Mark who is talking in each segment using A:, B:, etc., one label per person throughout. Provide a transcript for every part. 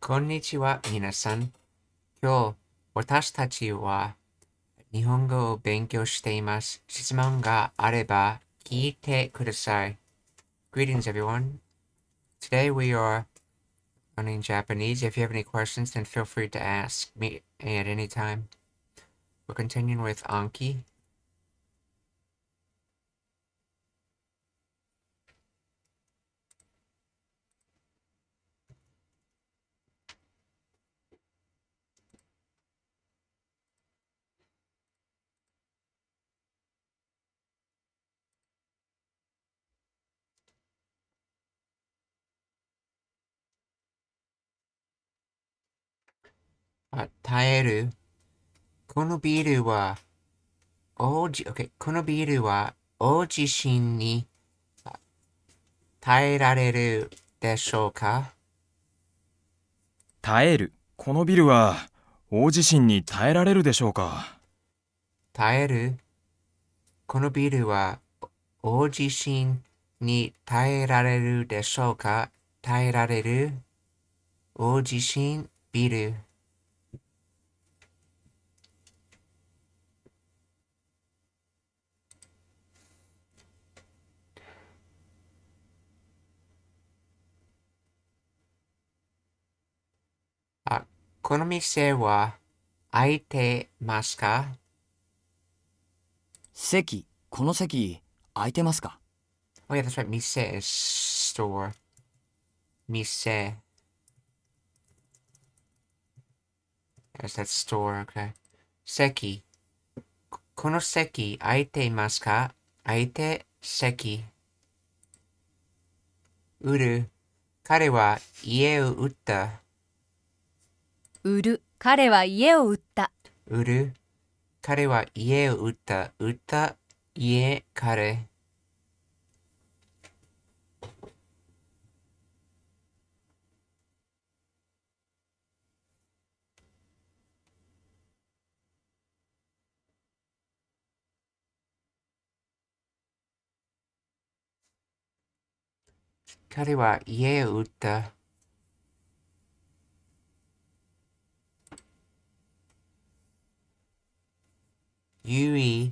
A: こんにちは、皆さん。今日、私たちは日本語を勉強しています。質問があれば聞いてください。Greetings, everyone. Today we are learning Japanese. If you have any questions, then feel free to ask me at any time. We're continuing with Anki. 耐える。このビールはこのビールは大地震に耐えられるでしょうか？
B: 耐える。このビルは大地震に耐えられるでしょうか？
A: 耐える。このビルは大地震に耐えられるでしょうか？耐えられる。大地震ビル。この店は空いてますか？
C: この席、空いてますか？
A: Oh yeah, that's right. 店 is store. 店。Yes, that's store. Okay. 席。この席空いていますか？空いて席。売る。彼は家を売った。
D: 売る。彼は家を売った。
A: 売る。彼は家を売った。売った。家、彼。彼は家を売った。優位、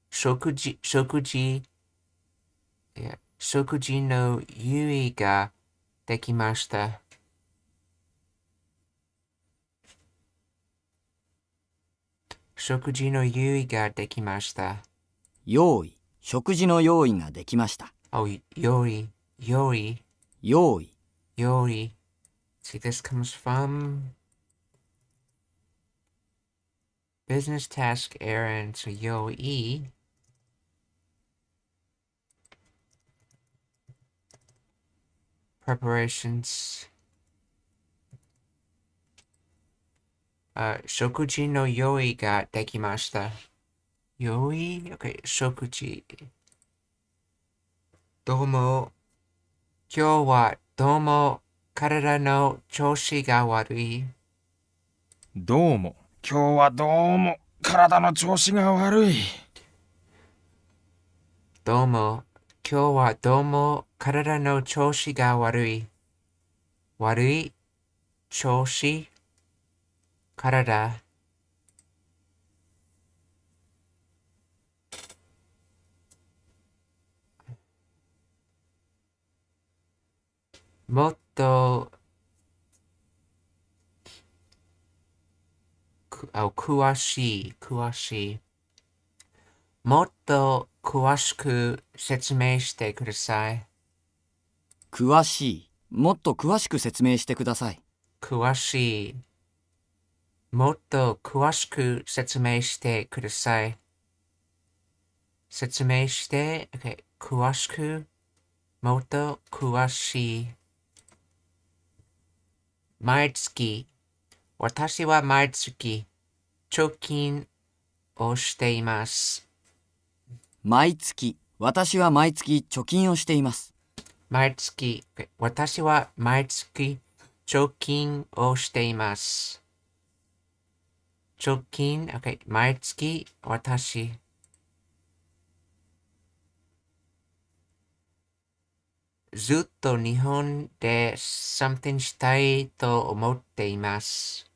A: 食事の優位ができました。食事の優位ができました。
C: 食事の用意ができました。
A: 用意。
C: 用意。
A: See, this comes from business task errand, so 用意。preparations. 食事の用意ができました。用意 ?OK、食事。どうも。今日はどうも体の調子が悪い。
B: どうも。今日はどうも体の調子が悪い。
A: どうも。今日はどうも体の調子が悪い。悪い。調子。体。もっと詳しい。もっと詳しく説明してください。
C: 詳しい。もっと詳しく説明してください。
A: 詳しい。もっと詳しく説明してください。説明して、OK、詳しく、もっと詳しい。毎月、私は毎月、貯金をしています。
C: 私は毎月貯金をしています。
A: 毎月、私は毎月貯金をしています。貯金、OK、毎月、私。ずっと日本で something したいと思っています。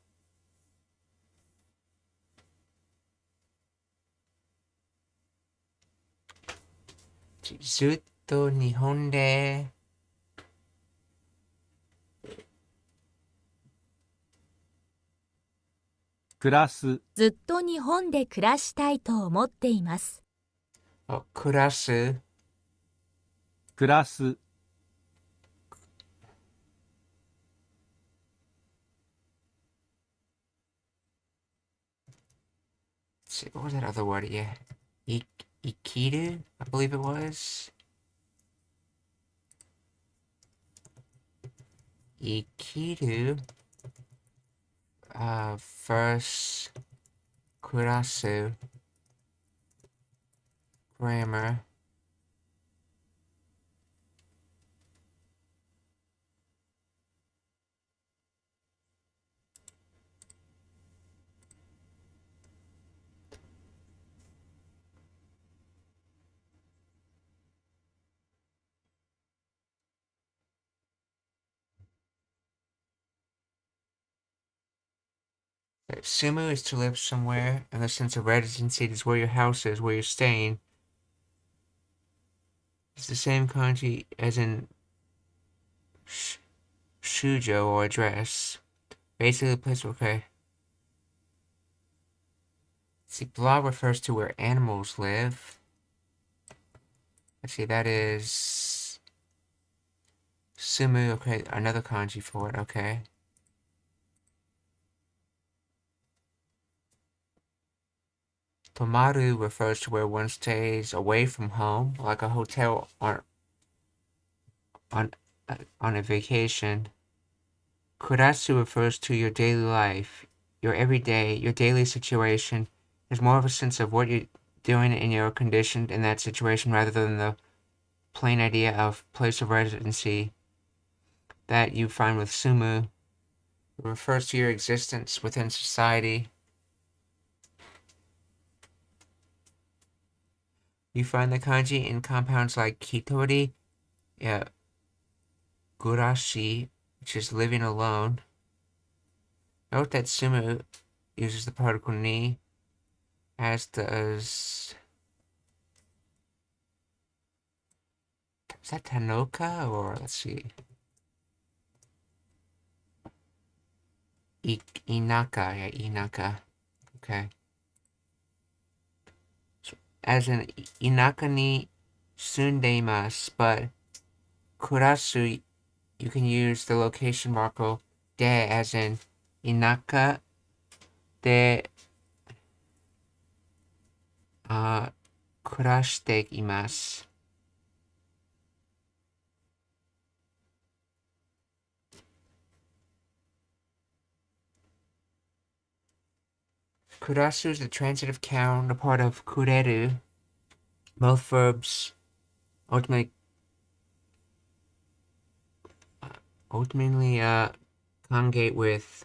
A: ずっと日本で
B: 暮らす、
E: ずっと日本で暮らしたいと思っています。
A: 暮らす。
B: 暮らす、
A: What was that other word? Yeah. Ikiru, I believe it was. Ikiru. First, kurasu. Grammar. Sumu is to live somewhere, and the sense of residency is where your house is, where you're staying. It's the same kanji as in shujo or address. Basically, the place, okay. See, blah refers to where animals live. Let's see, that is sumu, okay, another kanji for it, okay. Tomaru refers to where one stays away from home, like a hotel or on a vacation. Kurasu refers to your daily life, your everyday, your daily situation. There's more of a sense of what you're doing in your condition in that situation rather than the plain idea of place of residency that you find with sumu. It refers to your existence within society. You find the kanji in compounds like kitori, gurashi, which is living alone. Note that sumu uses the particle ni, as does... Is that Tanoka, or let's see... Inaka, yeah, Inaka. Okay. So, as in Inaka ni sundeimasu, but kurasu, you can use the location marker de, as in Inaka de kurashite imasu. Kurasu is the transitive counterpart of kureru. Both verbs ultimately conjugate with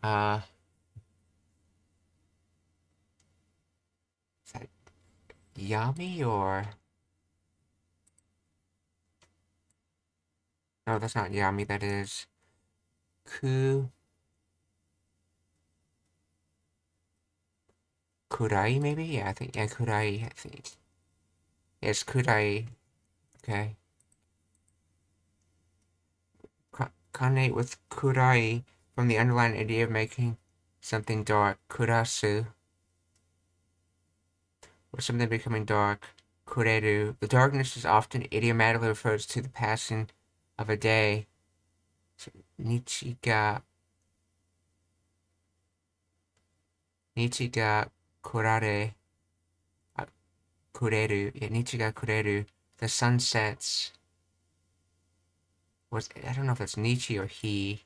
A: is that yami or no, that's not yami, that is kurai, maybe? Yeah, I think, yeah, kurai, I think. Yes, kurai. Okay. Conate with kurai from the underlying idea of making something dark, kurasu, or something becoming dark, kureru. The darkness is often idiomatically refers to the passing of a day. So, nichi ga kurare, kureru. Yeah, nichi ga kureru. The sun sets. I don't know if that's Nietzsche or he.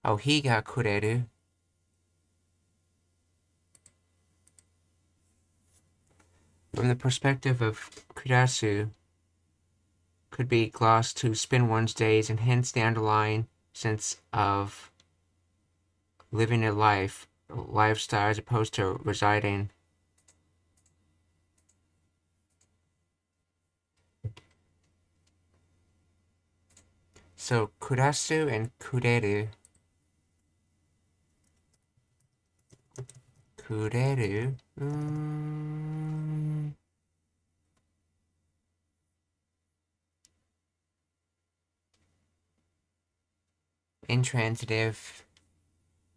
A: Oh, he ga kureru. From the perspective of kurasu, could be glossed to spend one's days, and hence the underlying sense of living a lifestyle as opposed to residing. So, 暮らす and くれる。くれるintransitive.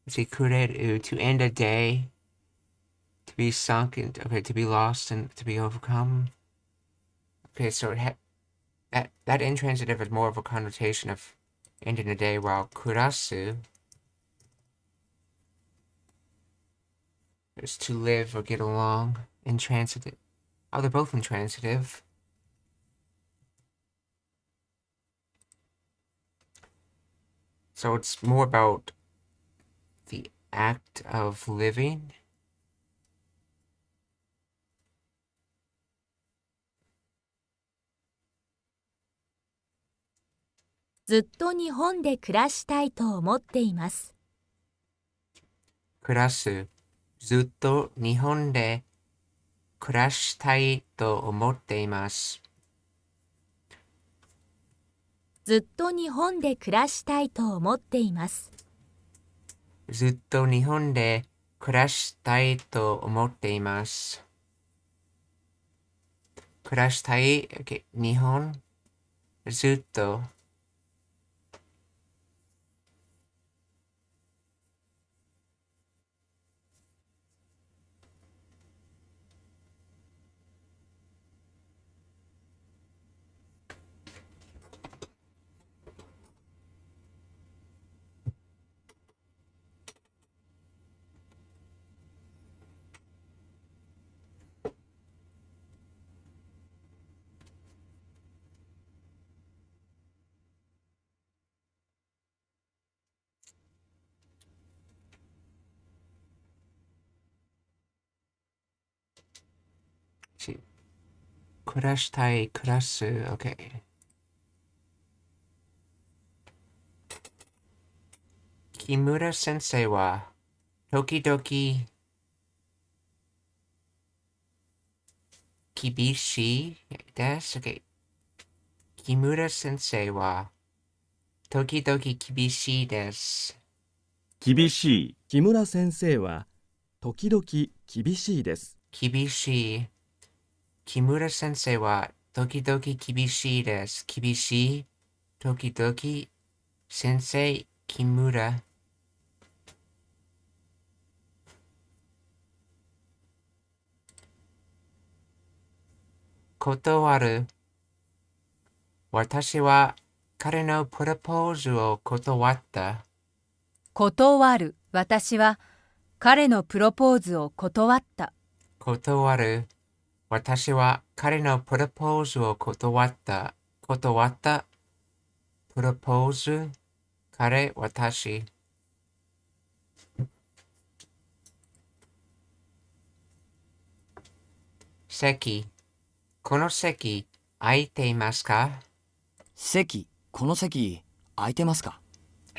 A: See, くれる to end a day, to be sunk, okay, to be lost and to be overcome. Okay, so that intransitive is more of a connotation of ending a day, while 暮らす is to live or get along. Intransitive. Oh, they're both intransitive. So it's more about the act of living.
E: ずっと日本で暮らしたいと思っています。
A: 暮らす。ずっと日本で暮らしたいと思っています。
E: ずっと日本で暮らしたいと思っています。
A: ずっと日本で暮らしたいと思っています。暮らしたい、okay, 日本、ずっと。暮らしたい、暮らす、OK。木村先生は、時々、厳しいです。OK。木村先生は、時々厳しいです。
B: 厳しい。
F: 木村先生は時々厳しいです。
A: 厳しい。木村先生は、時々厳しいです。厳しい。時々、先生、木村。断る。私は彼のプロポーズを断った。
D: 断る。私は彼のプロポーズを断った。
A: 断る。私は彼のプロポーズを断った。断った。プロポーズ。彼、私。席。この席、空いていますか？
C: 席、この席、空いてますか？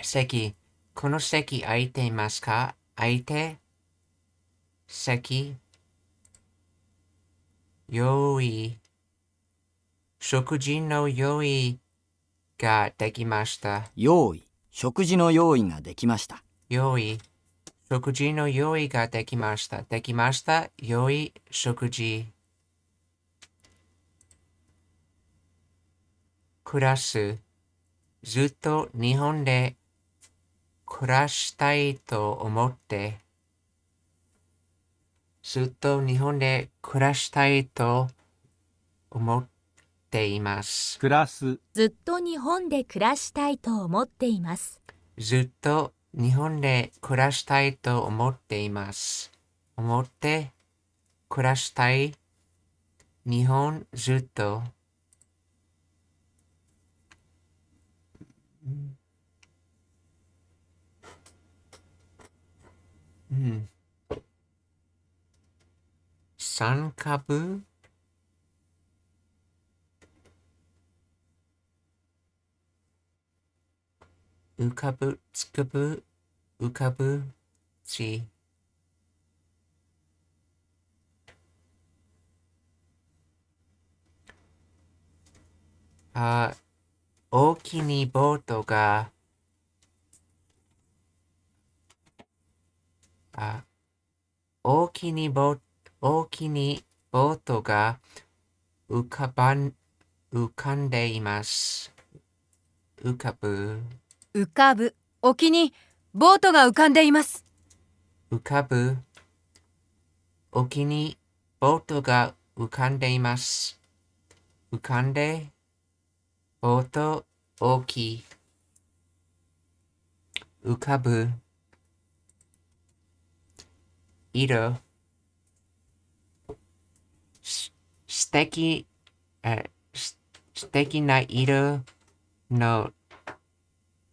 A: 席。この席空いていますか？空いて。席。用意。食事の用意ができました。
C: 用意、食事の用意ができました。
A: 用意。食事の用意ができました。できました。用意、食事。暮らす。ずっと日本で暮らしたいと思って。ずっと日本で暮らしたいと思っています。
B: 暮らす。
E: ずっと日本で暮らしたいと思っています。
A: ずっと日本で暮らしたいと思っています。思って暮らしたい。日本ずっと。うん。三株浮かぶ、つくぶ、浮かぶ、ち。大きにボートが、あ、大きにボートが浮かんでいます。浮かぶ、
D: 浮かぶ。沖にボートが浮かんでいます。
A: 浮かぶ。沖にボートが浮かんでいます。浮かんで、ボート、大きい。浮かぶ。色。素敵、素敵な色の、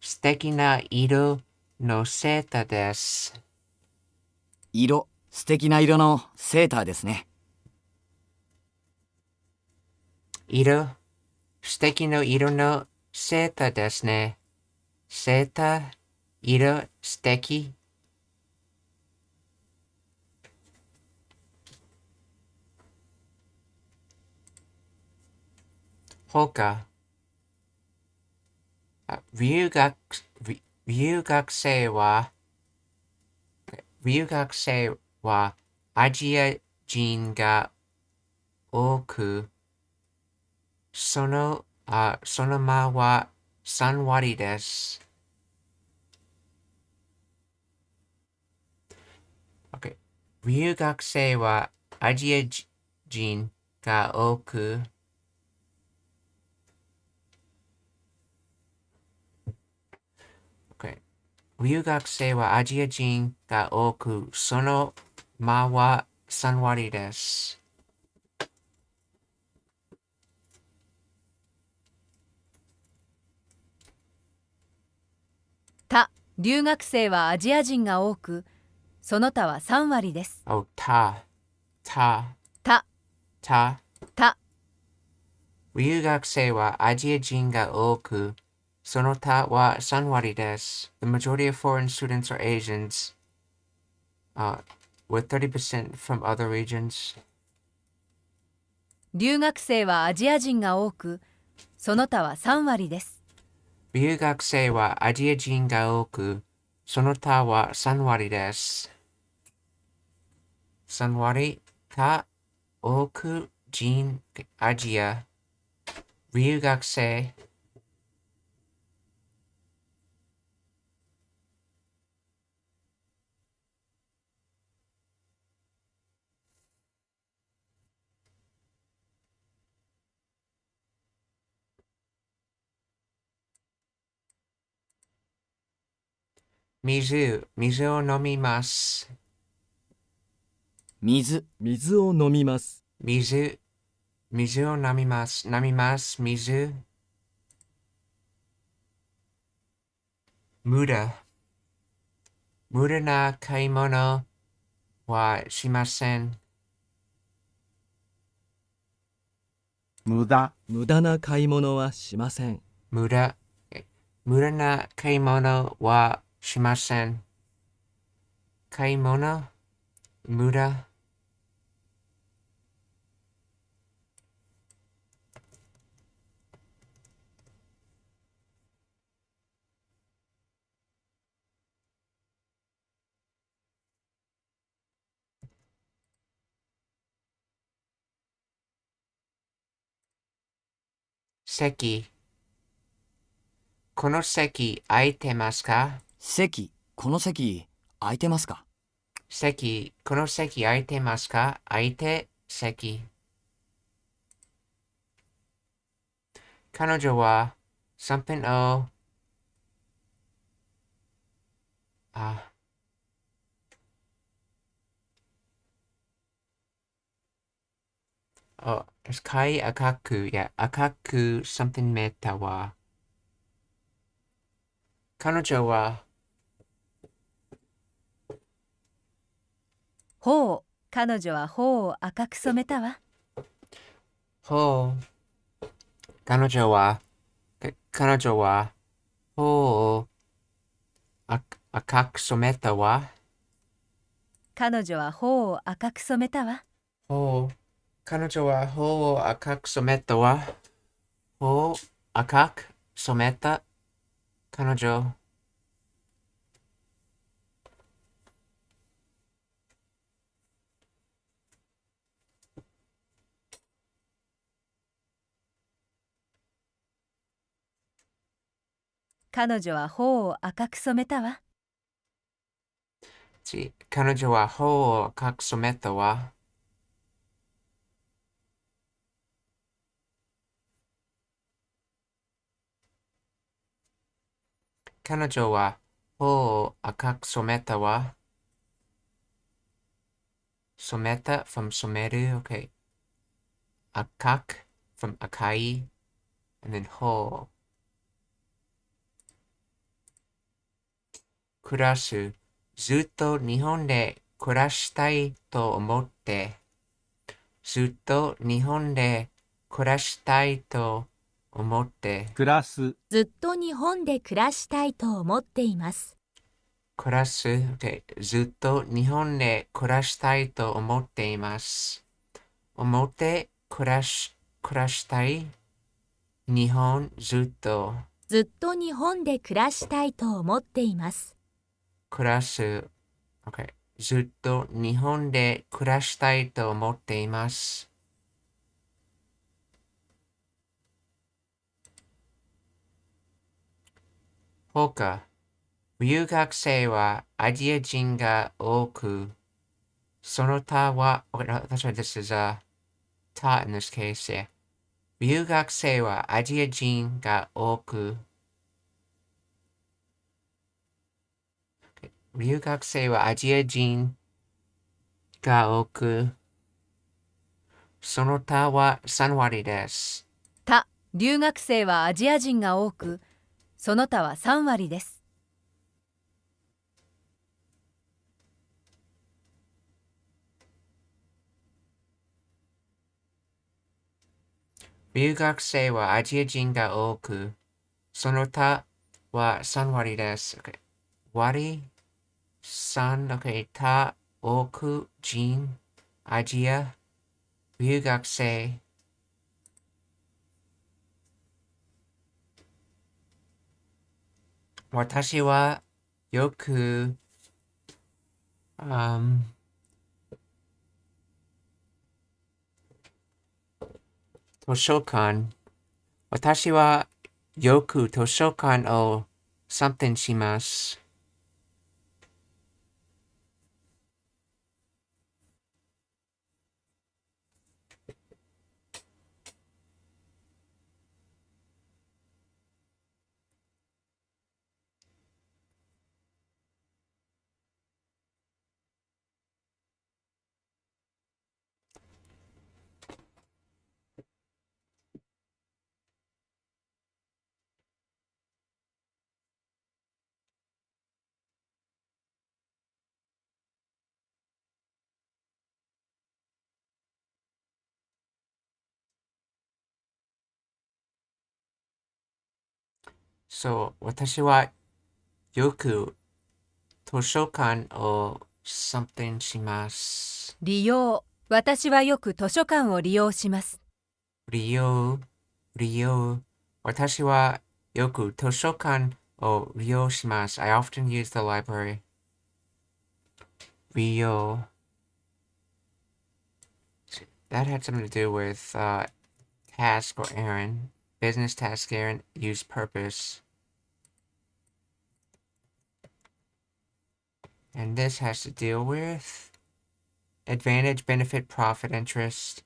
A: 素敵な色のセーターです。
C: 色、素敵な色のセーターですね。
A: 色、素敵な色のセーターですね。セーター、色、素敵。他、留学生は、アジア人が多く、その間は3割です。Okay. 留学生はアジア人が多く、Okay. 留学生はアジア人が多く、その間は3割です。
D: 他、留学生はアジア人が多く、その他は3割です。
A: 他、
D: 他、
A: 留学生はアジア人が多く、その他は3割です。The majority of foreign students are Asians, with 30% from other regions.
D: 留学生はアジア人が多く、その他は3割です。
A: 留学生はアジア人が多く、その他は3割です。3割、他、多く、人、アジア、留学生。水を飲みます。
C: 水、
F: 水を飲みます。
A: 水を飲みます。飲みます。水。無駄な買い物はしません。
F: 無駄な買い物はしません。
A: 無駄な買い物はしません。買い物、無駄。席。この席空いてますか？
C: 席、この席、空いてますか？
A: この席空いてますか？空いて、席。彼女は、something を、赤い赤く、赤く something めたわ。彼女は、
D: 頬、彼女は頬を赤く染めたわ。
A: ほう。彼女は、頬を赤く染めたわ。
D: 彼女は頬を赤く染めたわ。
A: ほう。彼女は頬を赤く染めたわ。頬赤く染めた彼女。
D: 彼女は頬を赤く染めたわ。
A: 次、彼女は頬を赤く染めたわ。彼女は頬を赤く染めたわ。染めた from 染める okay. 赤く from 赤い and then 頬。暮らす。ずっと日本で暮らしたいと思って。ずっと日本で暮らしたいと思って。
F: 暮らす。
E: ずっと日本で暮らしたいと思っています。
A: 暮らす、okay. ずっと日本で暮らしたいと思っています。思って暮らしたい。日本ずっと
E: ずっと日本で暮らしたいと思っています。
A: 暮らす。Okay. ずっと日本で暮らしたいと思っています。ほか、留学生はアジア人が多く、その他は、okay, no, that's right, this is ta in this case, yeah. 留学生はアジア人が多く、留学生はアジア人が多く、その他は3割です。
D: 他、留学生はアジア人が多く、その他は3割です。
A: 留学生はアジア人が多く、その他は3割です。Okay. 割3、okay. 他、多く、人、アジア、留学生。私はよく、図書館。私はよく図書館をsomethingします。そう、私はよく図書館をsomethingします。
D: 利用。私はよく図書館を利用します。
A: 利用。私はよく図書館を利用します。I often use the library. 利用。That had something to do with task or errand. Business task, errand, use purpose. And this has to deal with advantage, benefit, profit, interest.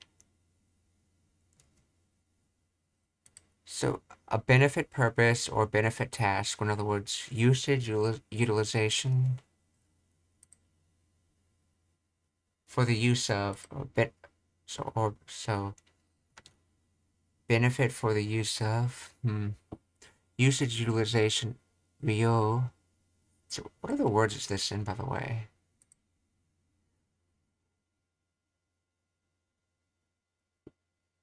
A: So a benefit purpose or benefit task, in other words, usage, utilization for the use of, so benefit for the use of, usage, utilization, Rio. So what other words is this in, by the way?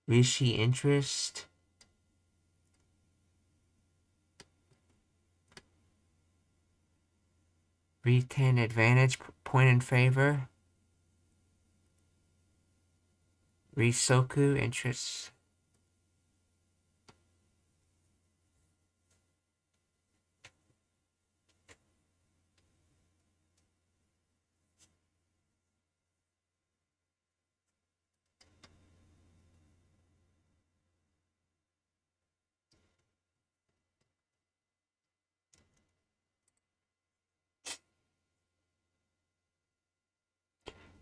A: Rishi interest. Retain advantage, point in favor. Risoku interest.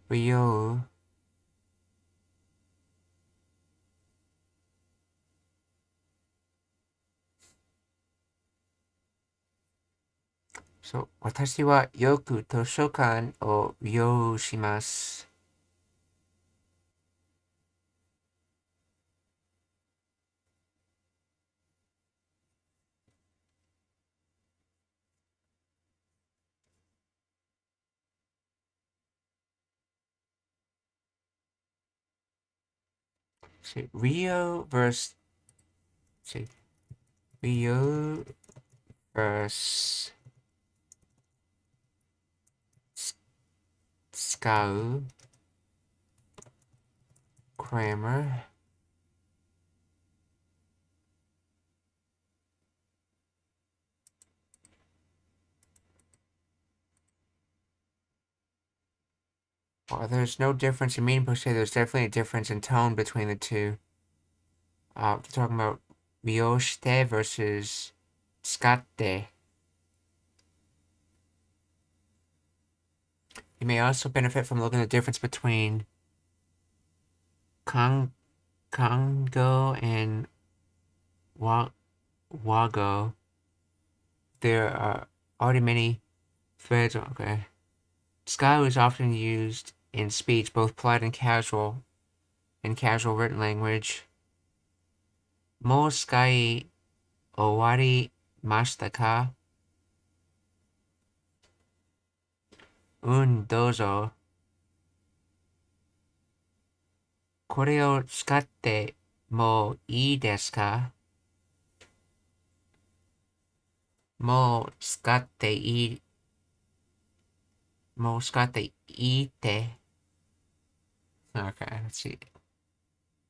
A: Ryo. So, 私はよく図書館を利用します。See, Rio versus Rio versus Skau grammar. Well, there's no difference in meaning per se. There's definitely a difference in tone between the two. We're talking about Ryoshite versus Tsukatte. You may also benefit from looking at the difference between Congo and Wago. There are already many threads. Okay. Sky is often used in speech, both polite and casual, in casual written language. Mo sky owari mashita ka? Dozo. これを使ってもいいですか？もう使っていい、もう使っていいって。Okay, let's see.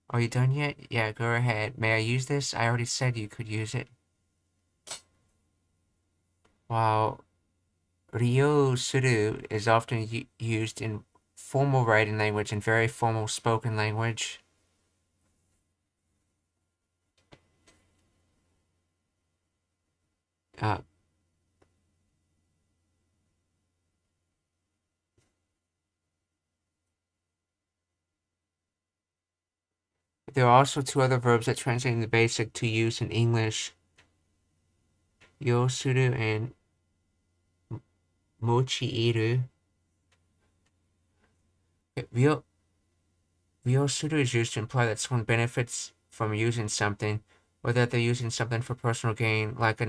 A: Are you done yet? Yeah, go ahead. May I use this? I already said you could use it. While ryo suru is often used in formal writing language and very formal spoken language. There are also two other verbs that translate in the basic to use in English. Yosuru and mochiiru. Ryosuru is used to imply that someone benefits from using something, or that they're using something for personal gain, like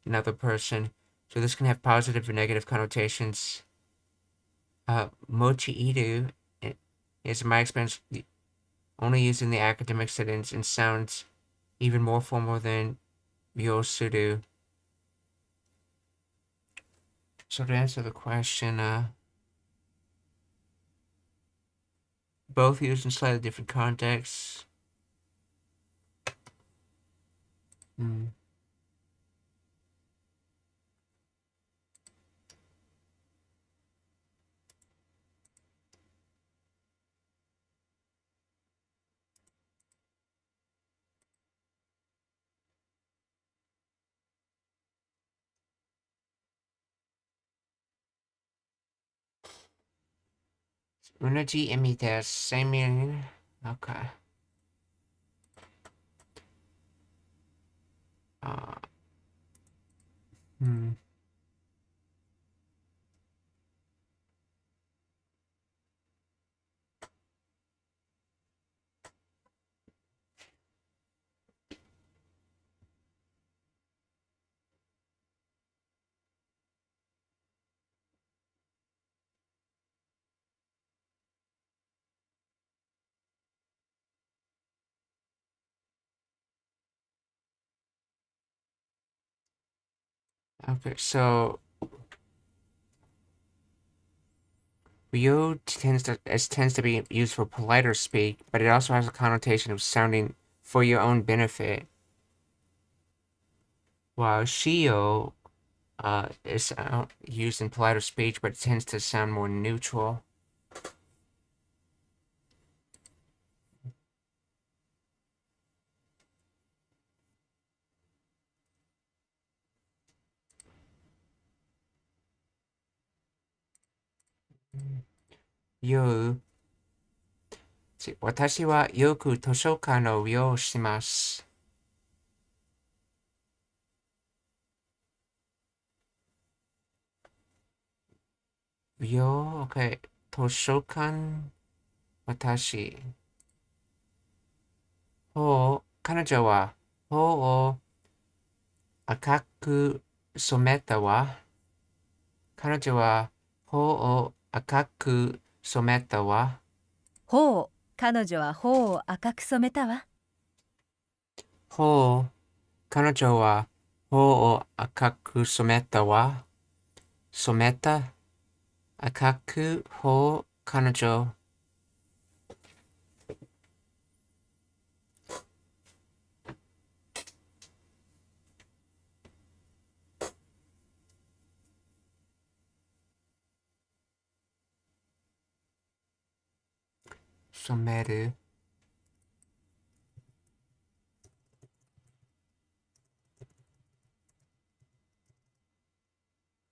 A: another person. So this can have positive and negative connotations. Mochiiru is, in my experience, only used in the academic settings and sounds even more formal than Ryosuru. So to answer the question, both used in slightly different contexts. Unaji imitas, same meaning. Okay. Hmm. Okay, so Ryo tends to be used for politer speak, but it also has a connotation of sounding for your own benefit. While Shio is used in politer speech, but it tends to sound more neutral. 酔う。私はよく図書館を利用します。利用、OK。図書館、私。彼女は頬を赤く染めたわ。彼女は頬を赤く染めたわ。
D: 頬、彼女は頬を赤く染めたわ。
A: 彼女は頬を赤く染めたわ。染めた。赤く彼女。染める。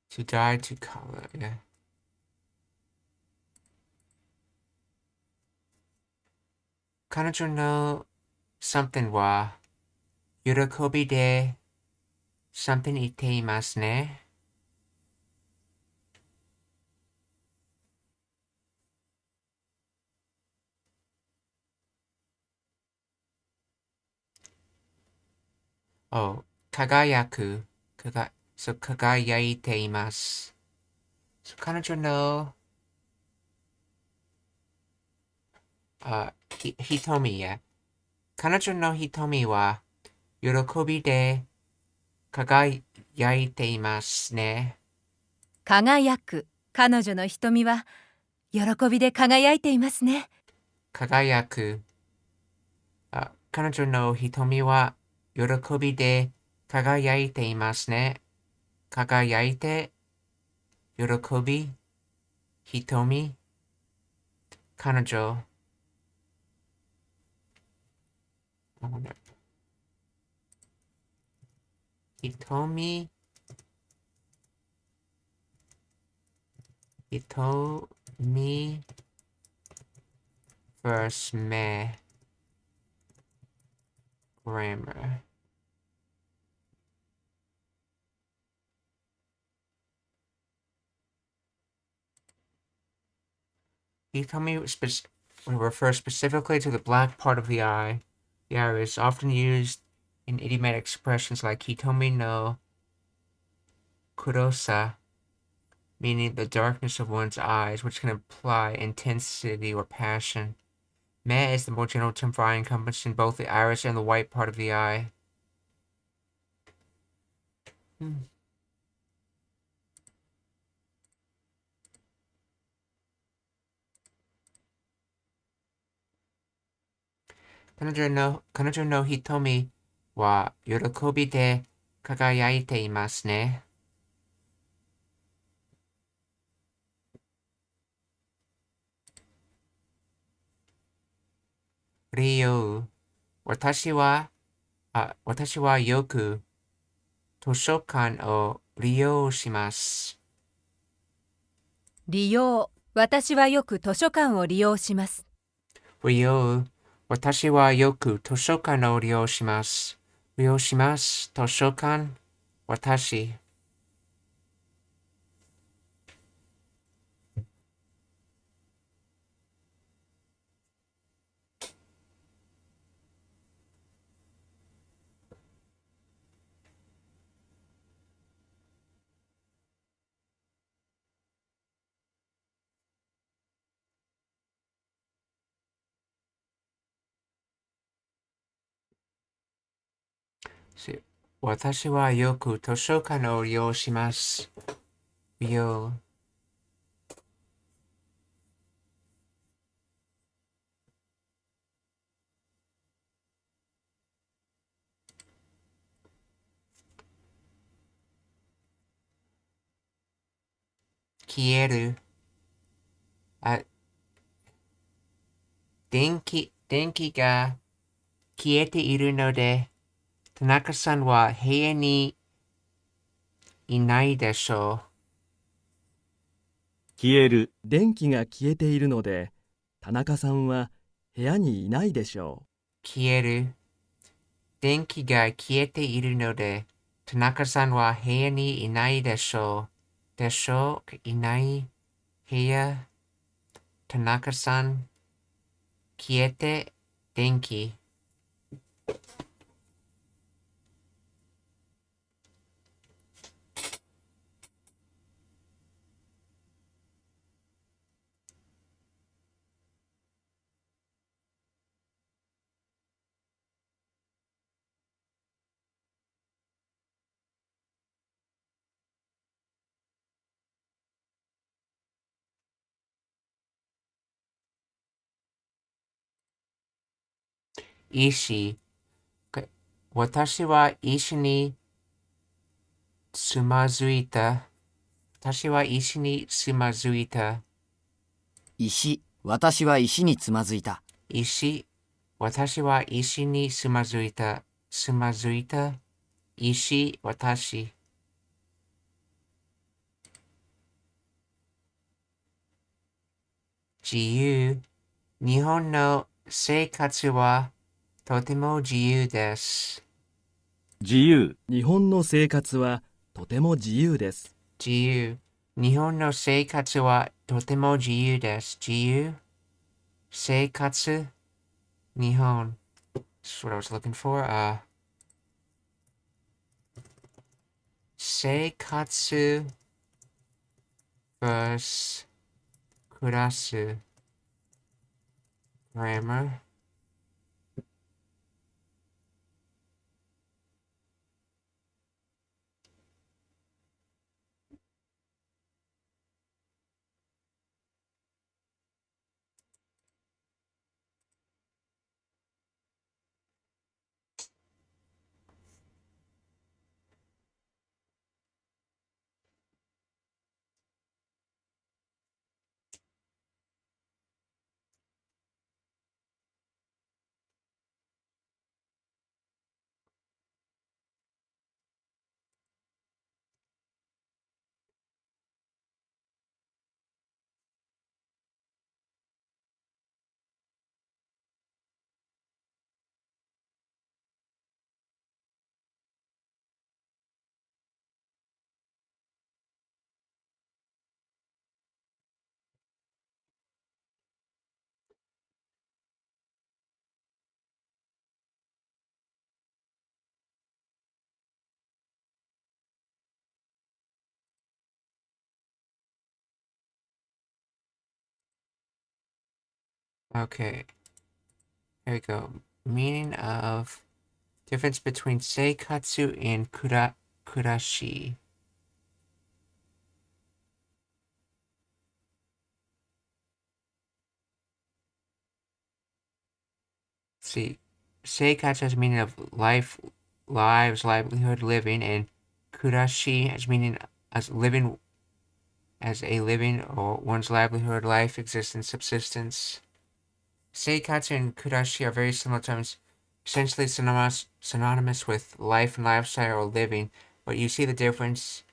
A: to dye to color, yeah. 彼女の something は喜びで something 言っていますね。輝く。輝いています。彼女の瞳や。彼女の瞳は喜びで輝いていますね。
D: 輝く。彼女の瞳は喜びで輝いていますね。
A: 輝く。彼女の瞳は喜びで輝いていますね。輝いて、喜び、瞳、彼女。瞳、瞳、verse 目、grammar。Hitomi refers specifically to the black part of the eye. The iris is often used in idiomatic expressions like hitomi no kurosa, meaning the darkness of one's eyes, which can imply intensity or passion. Me is the more general term for eye encompassing both the iris and the white part of the eye. Kanojo no hitomi wa yorokobi de kagayaite imasu ne. 理由。私はよく図書館を利用します。
D: 利用。私はよく図書館を利用します。
A: 利用。私はよく図書館を利用します。利用します。図書館。私。私はよく図書館を利用します。利用。消える。電気が消えているので、田中さんは部屋にいないでしょう。
B: 消える。
F: 電気が消えているので、田中さんは部屋にいないでしょ
A: 消える。電気が消えているので、田中さんは部屋にいないでしょう。でしょう、いない。部屋。田中さん。消えて、電気。医師。私は医師につまずいた。私は医師につまずいた。
C: 石、私は石につまずいた。
A: 石。私は石につまずいた。つまずいた。石、私。自由。日本の生活はとても自由です。
B: 自由。
F: う。日本の生活はとても自由です。
A: 自由。日本の生活はとても自由です。自由。生活。日本。That's what I was looking for. 生活 vs 暮らす grammar. Okay, here we go. Meaning of difference between seikatsu and kurashi. See, seikatsu has meaning of life, lives, livelihood, living, and kurashi has meaning as living, as a living or one's livelihood, life, existence, subsistence. Seikatsu and kurashi are very similar terms, essentially synonymous with life and lifestyle or living, but you see the difference,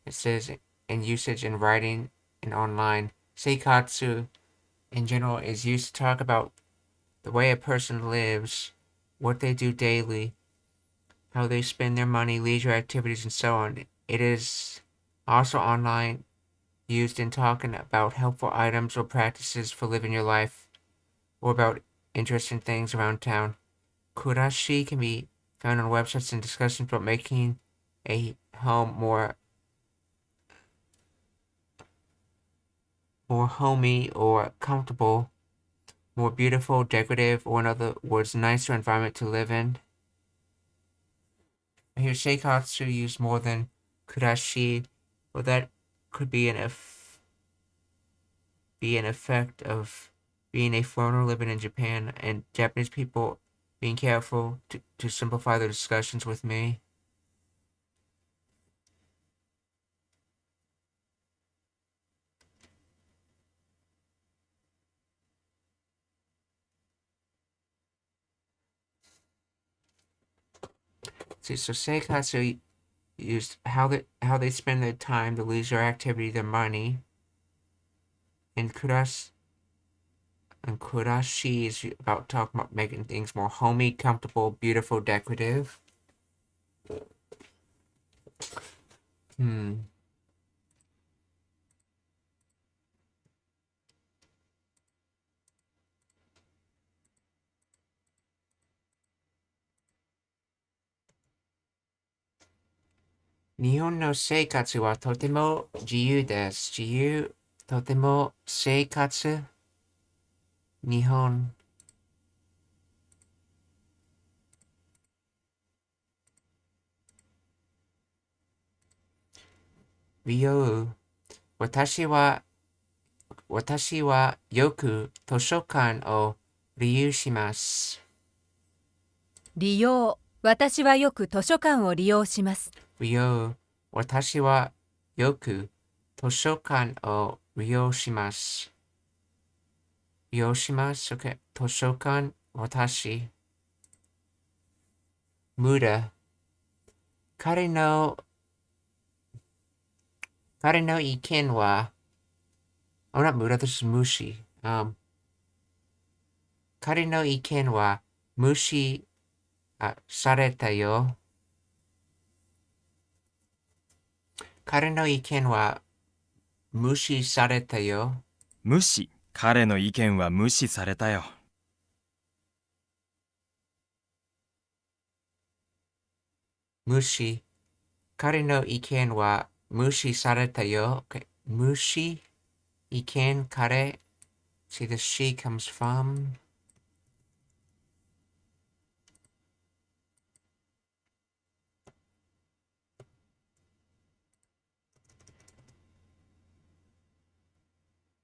A: it says, in usage in writing and online. Seikatsu, in general, is used to talk about the way a person lives, what they do daily, how they spend their money, leisure activities, and so on. It is also online used in talking about helpful items or practices for living your life, or about interesting things around town. Kurashi can be found on websites and discussions about making a home more homey or comfortable, more beautiful, decorative, or in other words, nicer environment to live in. I hear seikatsu used more than kurashi, but that could be an effect of being a foreigner living in Japan and Japanese people being careful to simplify their discussions with me. See, so seikatsu used how they spend their time, the leisure activity, their money. And kurashi is about talking about making things more homey, comfortable, beautiful, decorative. Hmm. Nihon no seikatsu wa totemo jiyuu desu. Jiyuu, totemo, seikatsu, Nihon. Ryou, watashi wa yoku toshokan o ryuu shimasu.
D: 利用。私はよく図書館を利用します。
A: Ryou, watashi wa yoku toshokan o ryou shimasu. Ryou shimasu, okay. Toshokan, watashi. Muda. Kare no iken wa. Oh, not Muda, this is Mushi. Kare no iken wa mushi sareta yo. Kare no iken wa mushi sareta yo.
B: 無視。彼の意見は無視されたよ。
A: Mushi. Kare no iken wa mushi sareta yo. Okay. Mushi iken kare. See, the she comes from.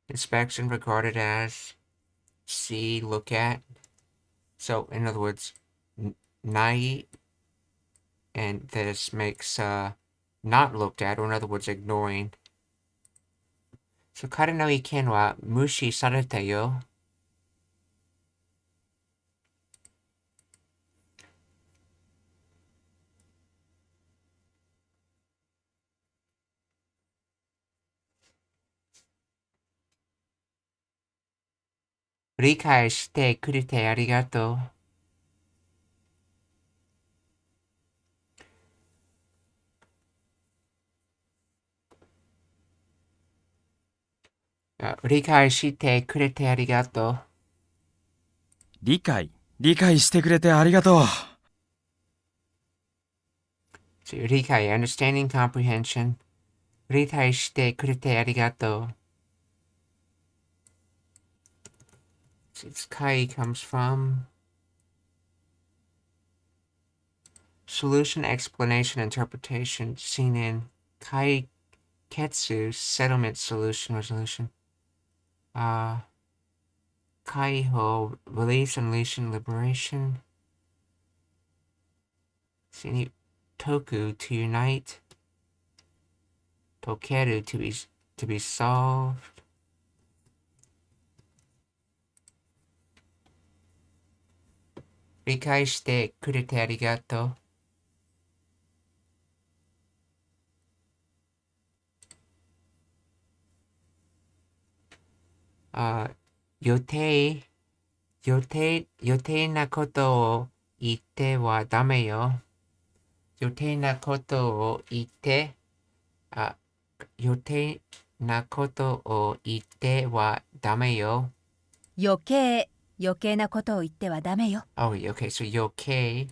A: Inspection regarded as see, look at. So, in other words, nai, and this makes not looked at, or in other words, ignoring. So, kare no iken wa mushi sareta yo. 理解してくれてありがとう。理解してくれてありがとう。
B: 理解してくれてありがとう。
A: So, 理解 understanding comprehension. 理解してくれてありがとう。So, it's kai comes from solution, explanation, interpretation, seen in kai ketsu, settlement, solution, resolution. Kaiho, release, unleashing, liberation. Seen toku, to unite. Tokeru, to be solved. Rikai shite kurete arigato. Yotei na koto o itte wa dame yo. Yotei na koto o itte. Yotei na koto o itte wa dame yo.
D: 余計なことを言ってはダメよ。
A: Oh, okay, so yokei.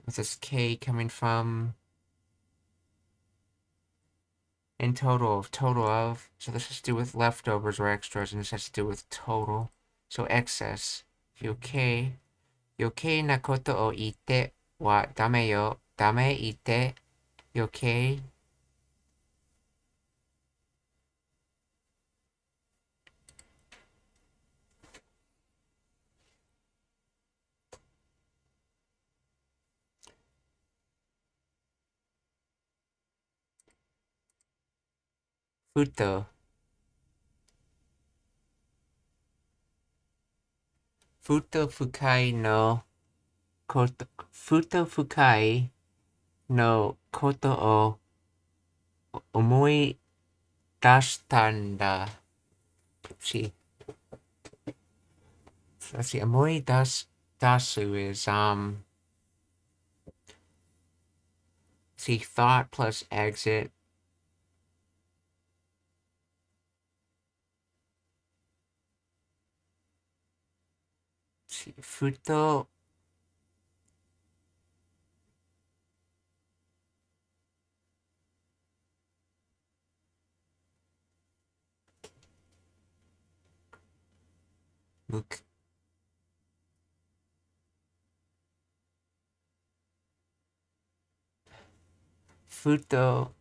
A: What's this K coming from? In total of. So this has to do with leftovers or extras, and this has to do with total. So excess. Yokei na koto o itte wa dame yo. Dame itte yokei. Futo. Futo fukai no koto. Futo fukai no koto o omoi 出したんだ。See, let's see, 思い出す is, see, thought plus exit. See, ふとむくふと、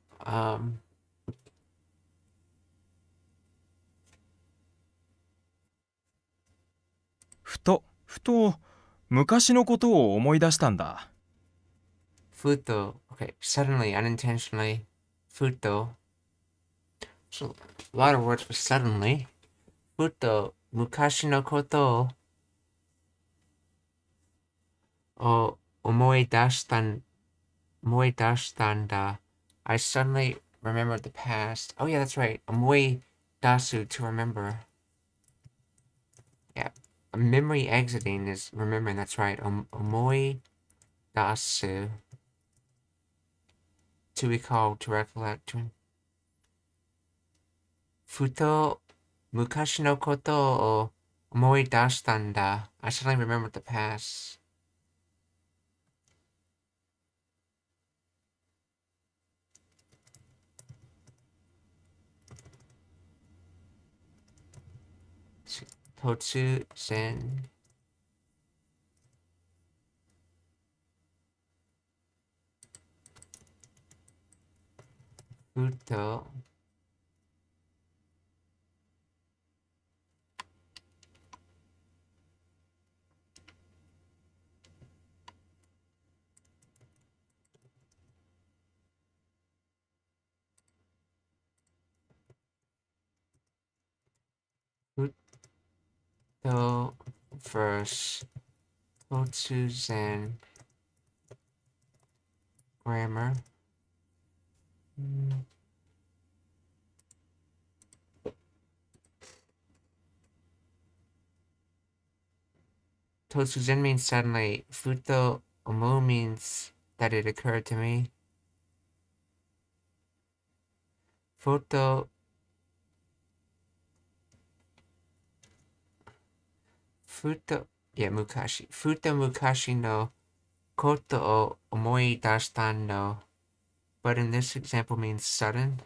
B: ふと、昔のことを思い出したんだ。
A: ふと、okay, suddenly, unintentionally, ふと. So, a lot of words for suddenly. ふと、昔のことを思い出したんだ. I suddenly remembered the past. Oh yeah, that's right. 思い出す to remember. Yeah. Memory exiting is remembering, that's right. 思い出す to recall, to recollect. ふと昔のことを思い出したんだ. I suddenly remembered the past. Totsuzen. ふとふと verse Totsuzen grammar. Totsuzen means suddenly. Futo omo means that it occurred to me. Futo mukashi. Futo mukashi no koto o omoi dashita no. But in this example means sudden.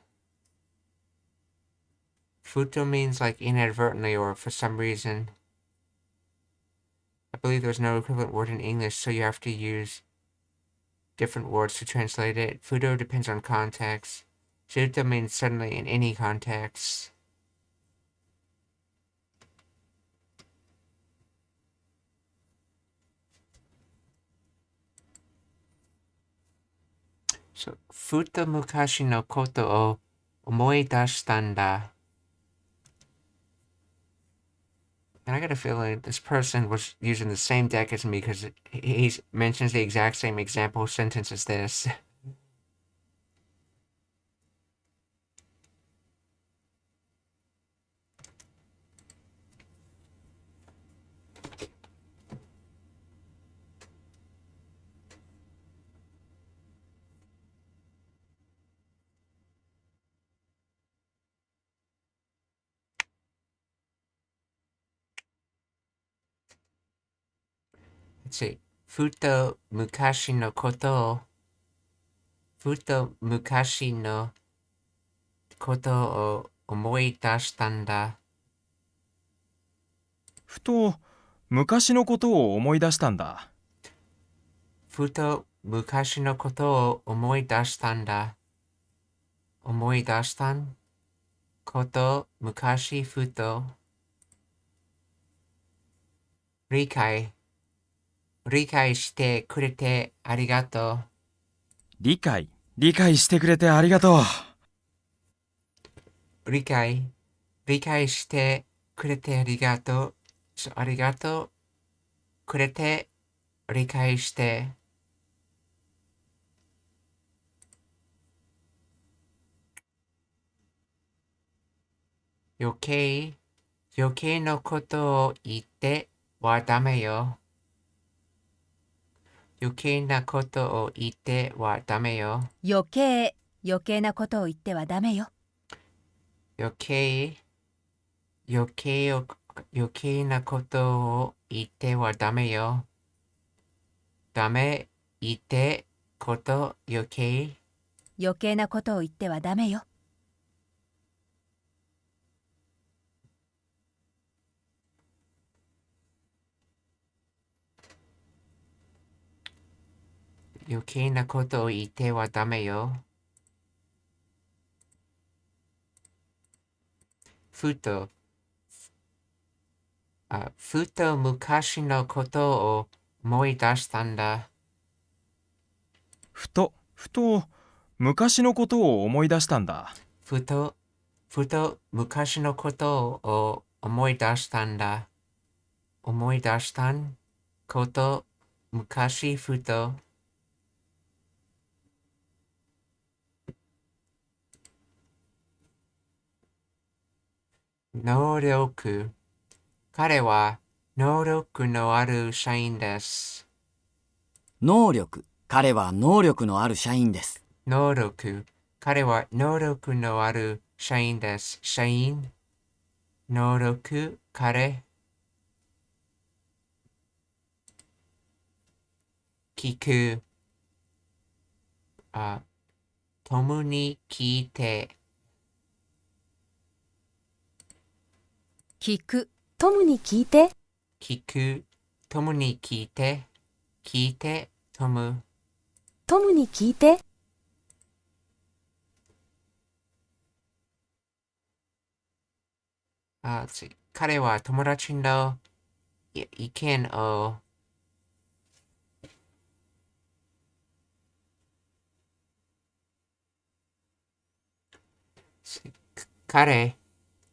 A: Futo means like inadvertently or for some reason. I believe there's no equivalent word in English, so you have to use different words to translate it. Futo depends on context. Shuto means suddenly in any context. So, futo mukashi no koto o omoi dashita nda. And I got a feeling this person was using the same deck as me because he mentions the exact same example sentence as this. Let's see. Futo mukashi no koto o. Futo mukashi no koto o omoi dashita nda.
B: ふと、昔のことを思い出したんだ。
A: ふと昔のことを思い出したんだ。思い出したんこと、昔ふと。理解してくれてありがとう。
B: 理解してくれてありがとう。
A: 理解してくれてありがとう。ありがとう。くれて、理解して。余計なことを言ってはダメよ。余計なことを言ってはダメよ。
D: 余計なことを言ってはダメよ。
A: 余計なことを言ってはダメよ。ダメ、言ってこと、余計
D: なことを言ってはダメよ。
A: 余計なことを言ってはダメよ。ふと昔のことを思い出したんだ。
B: ふと昔のことを思い出したんだ。
A: ふと昔のことを思い出したんだ。思い出したんこと、昔ふと。能力。彼は能力のある社員です。
C: 能力。彼は能力のある社員です。
A: 能力。彼は能力のある社員です。社員。能力。彼。聞く。共に聞いて。
D: 聞く。
E: トムに聞いて。
A: 聞く。共に聞いて。聞いて。トム。
E: トムに聞いて。
A: 次彼は友達の意見を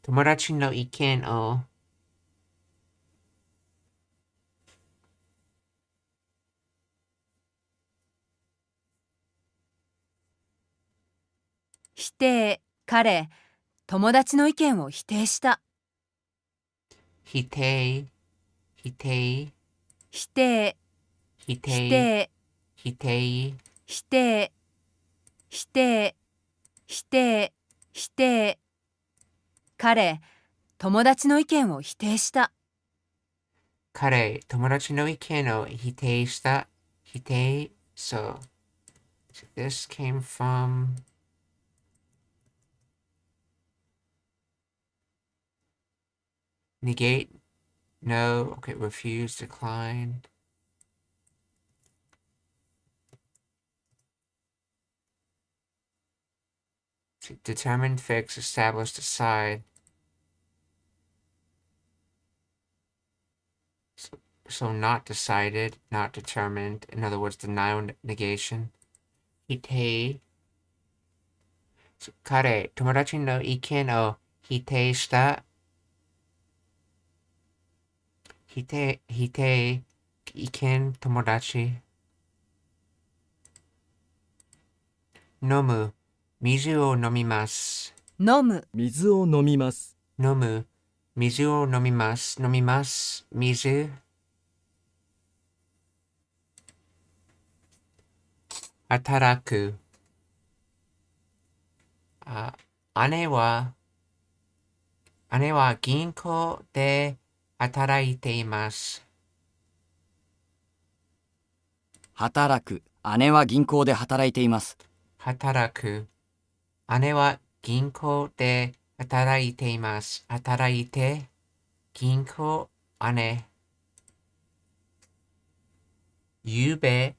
A: 友達の意見を
D: 否定。友達の意見を否定した。
A: 否定。否定。
D: 否定。
A: 否定。
D: 否定。
A: 否定。
D: 否定。否定。否定。否定。友達の意見を否定した。
A: 友達の意見を否定した。否定。So this came from negate, no, okay, refuse, decline. Determine, fix, establish, decide. So not decided, not determined. In other words, denial, negation. 否定。友達の意見を否定した。否定、意見、友達。飲む、水を飲みます。
D: 飲む。
F: 水を飲みます。
A: 飲む、水を飲みます。飲みます。水。働く。姉は銀行で働いています。
C: 働く。姉は銀行で働いています。
A: 働く。姉は銀行で働いています。働いて、銀行、姉。ゆうべ、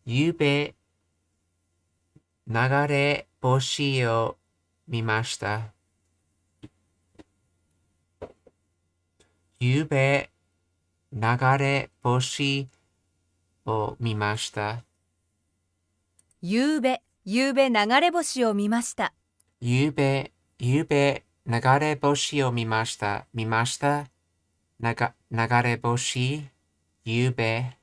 A: 流れ星を見ました。ゆうべ、流れ星を見ました。
D: ゆうべ流れ星を見ました。
A: ゆうべ、流れ星を見ました。見ました。流れ星、ゆうべ。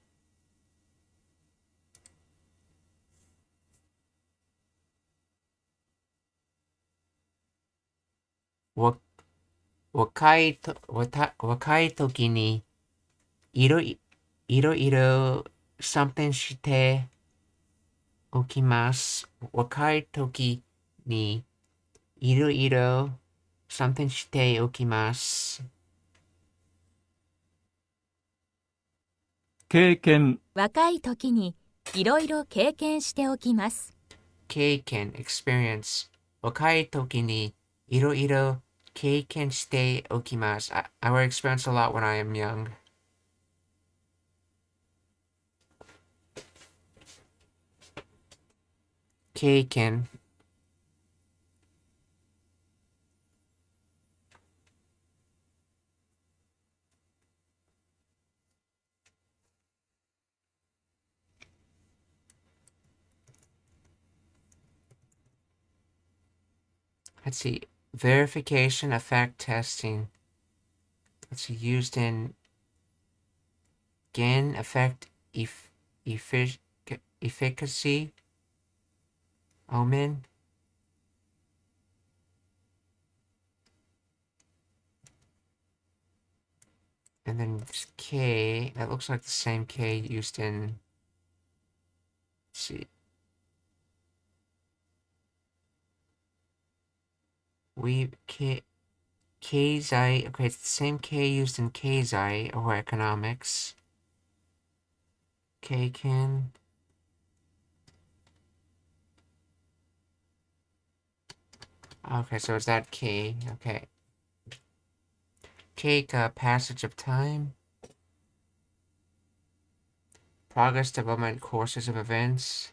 A: 若い時にいろいろ something しておきます。若い時にいろいろ something しておきます。
F: 経験、
E: 若い時にいろいろ経験しておきます。
A: 経験 experience 若い時にいろいろ経験しておきます。I will experience a lot when I am young. 経験Let's see. Verification effect testing. Let's see. Used in gain effect efficacy. Omen. And then this K. That looks like the same K used in. Let's see. We K. Keizai. Okay, it's the same K used in Keizai or economics. Keiken. Okay, so it's that K. Okay. Cake, passage of time. Progress, development, courses of events.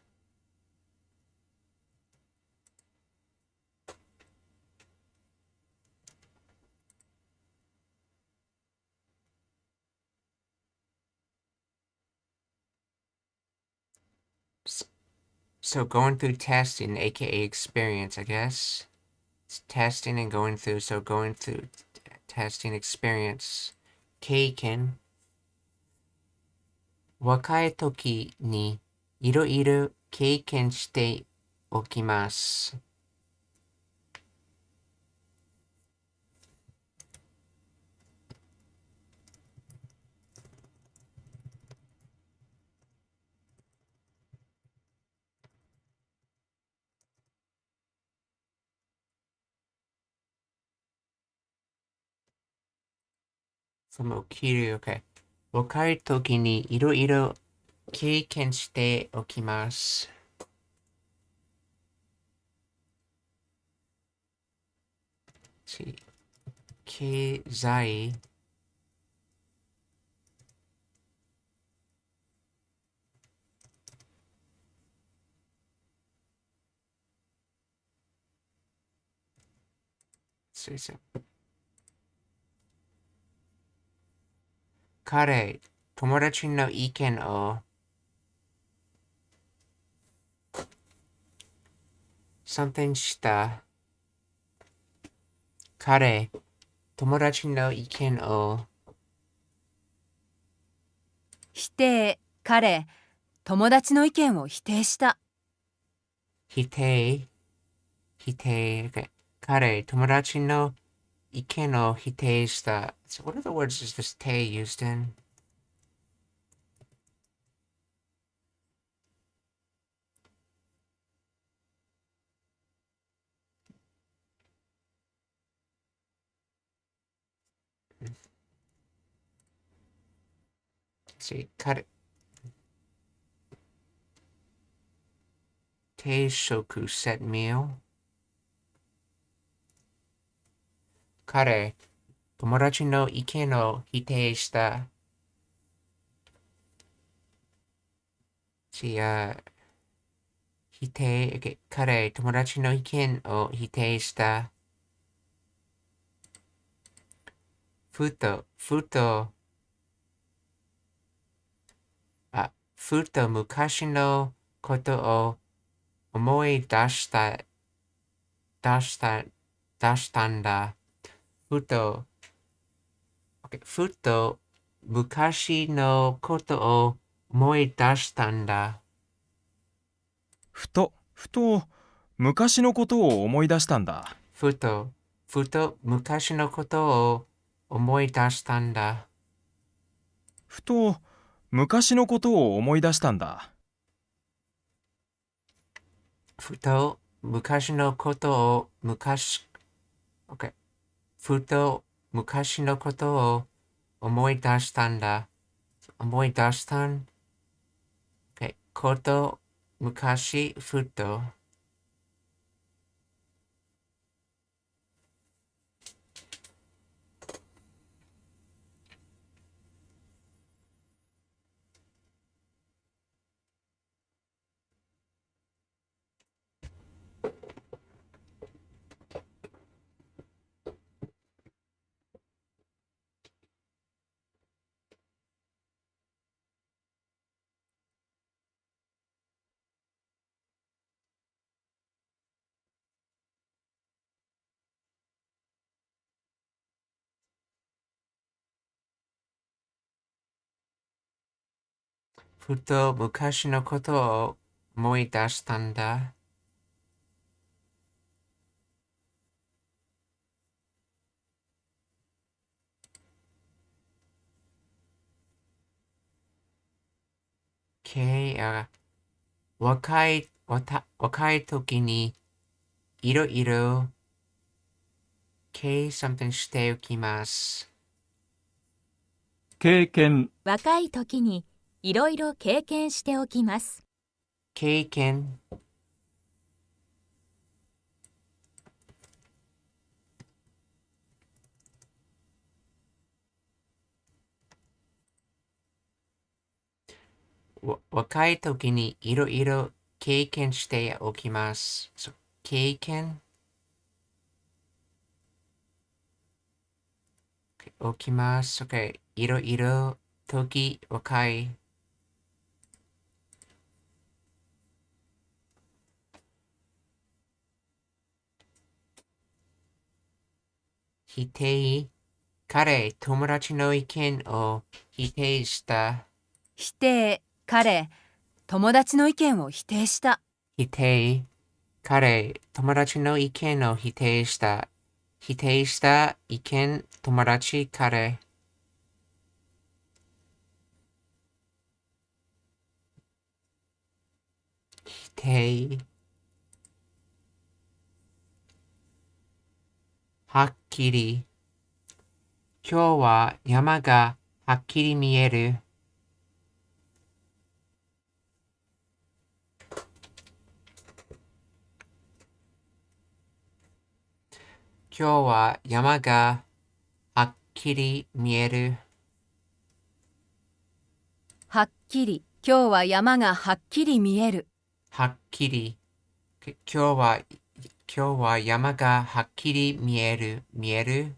A: So going through testing, aka experience, I guess. It's testing and going through, so going through testing experience. Keiken. 若い時にいろいろ経験しておきます。その起立、OK。若い時にいろいろ経験しておきます。経済彼、友達の意見をsomething した。彼、友達の意見を
D: 否定、彼、友達の意見を否定した。
A: 否定、OK。彼、友達の意見を否定した。So what other words is this て used in? See, 彼、定食 set meal。彼、友達の意見を否定した。See, 否定、OK。彼、友達の意見を否定した。ふと昔のことを思い出したんだ。ふと昔のことを思い出したんだ。
B: ふと昔のことを思い出したんだ。
A: ふとふと昔のことを思い出したんだ。
B: ふと昔のことを思い出したんだ。
A: ふと昔のことをOK。ふと昔のことを思い出したんだ。思い出したん、OK。こと、昔、ふと。ふと昔のことを思い出したんだ。若い時にいろいろ計算しておきます。
F: 経験、
E: 若い時にいろいろ経験しておきます。
A: 経験、若い時にいろいろ経験しておきます。経験、おきます。OK。いろいろ時、若い。否定、彼、友達の意見を否定した。
D: 否定、彼、友達の意見を否定した。
A: 否定、彼、友達の意見を否定した。否定した意見、友達、彼。否定、はっきり。今日は山がはっきり見える。今日は山がはっきり見える。
D: はっきり、今日は山がはっきり見える。
A: はっきり。今日は山がはっきり見える。見える。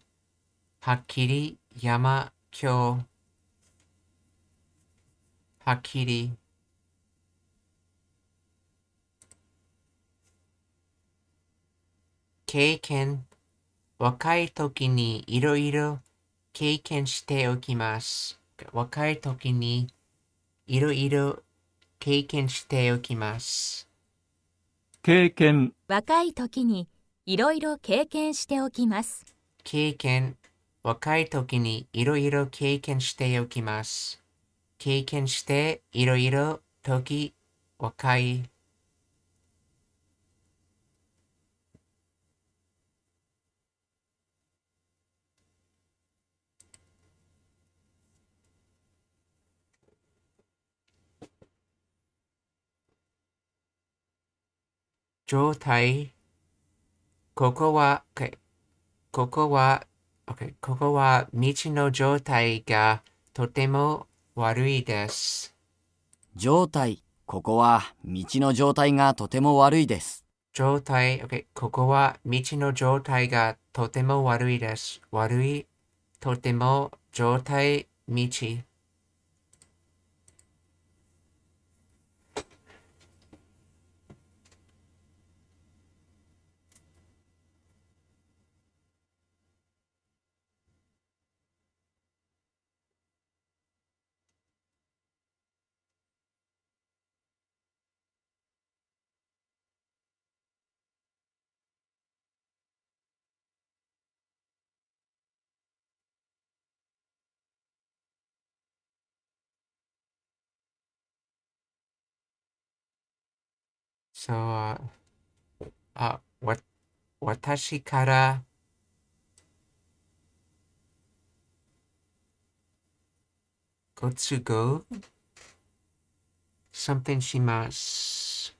A: はっきり山、今日。はっきり。経験。若い時にいろいろ経験しておきます。若い時にいろいろ経験しておきます。
F: 経験、
E: 若い時にいろいろ経験しておきます。
A: 経験。若い時にいろいろ経験しておきます。経験していろいろ時、若い。状態。ここは、OK。ここは、OK。ここは道の状態がとても悪いです。
C: 状態、ここは道の状態がとても悪いです。
A: 状態、OK。ここは道の状態がとても悪いです。悪い、とても、状態、道。So, watashi kara gotsugo something shimasu.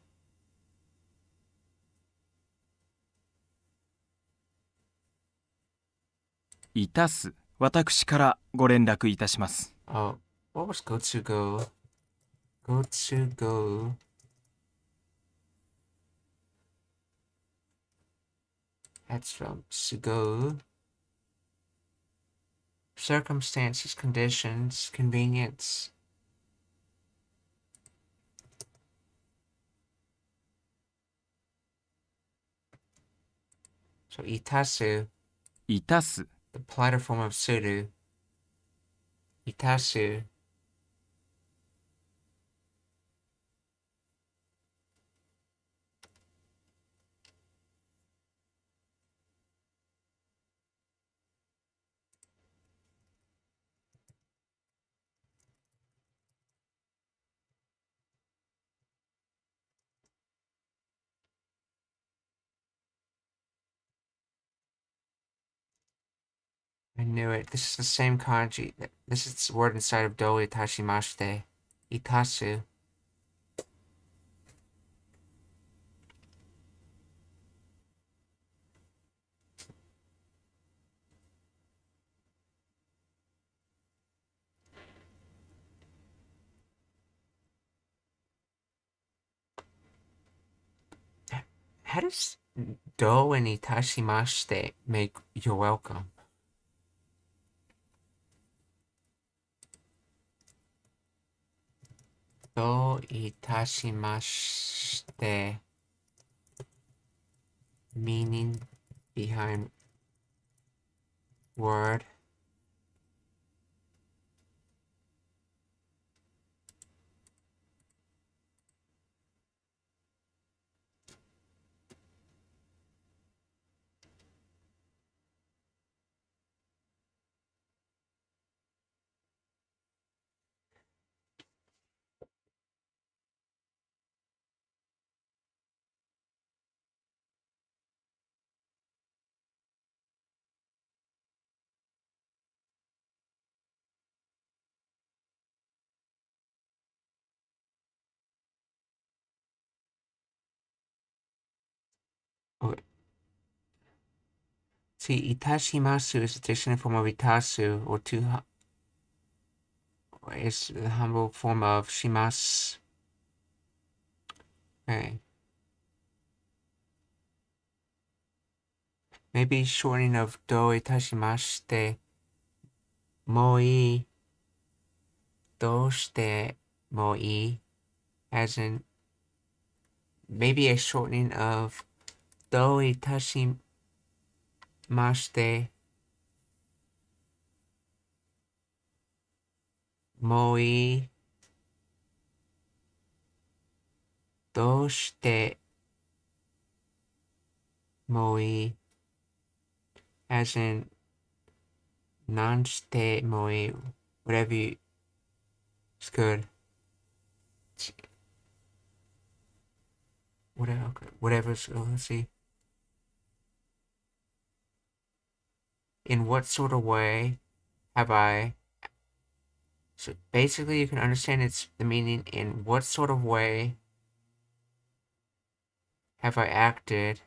B: いたす。私からご連絡いたします。
A: Oh, what was gotsugo? Gotsugo. That's from sugo. Circumstances, conditions, convenience. So itasu,
B: いたす。
A: the politer form of suru. Itasu. I knew it. This is the same kanji. This is the word inside of do itashimashite. Itasu. How does do and itashimashite make you're welcome? Do itashimashite. Meaning behind word. Okay. See, itashimasu is a dictionary form of itasu, or is the humble form of shimasu. Okay. Maybe shortening of do itashimashite moi doshite moi, as in maybe a shortening of do itashimashite moi doshite moi, as in non-shite moi, whatever you, it's good. Whatever's, let's see. In what sort of way have I, so basically you can understand it's the meaning, in what sort of way have I acted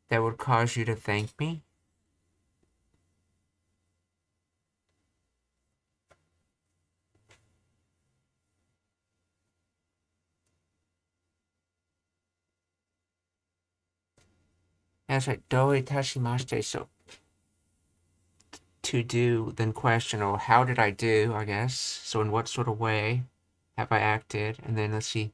A: that would cause you to thank me? That's right, do itashimashite, so to do, then question, or how did I do, I guess. So in what sort of way have I acted? And then let's see.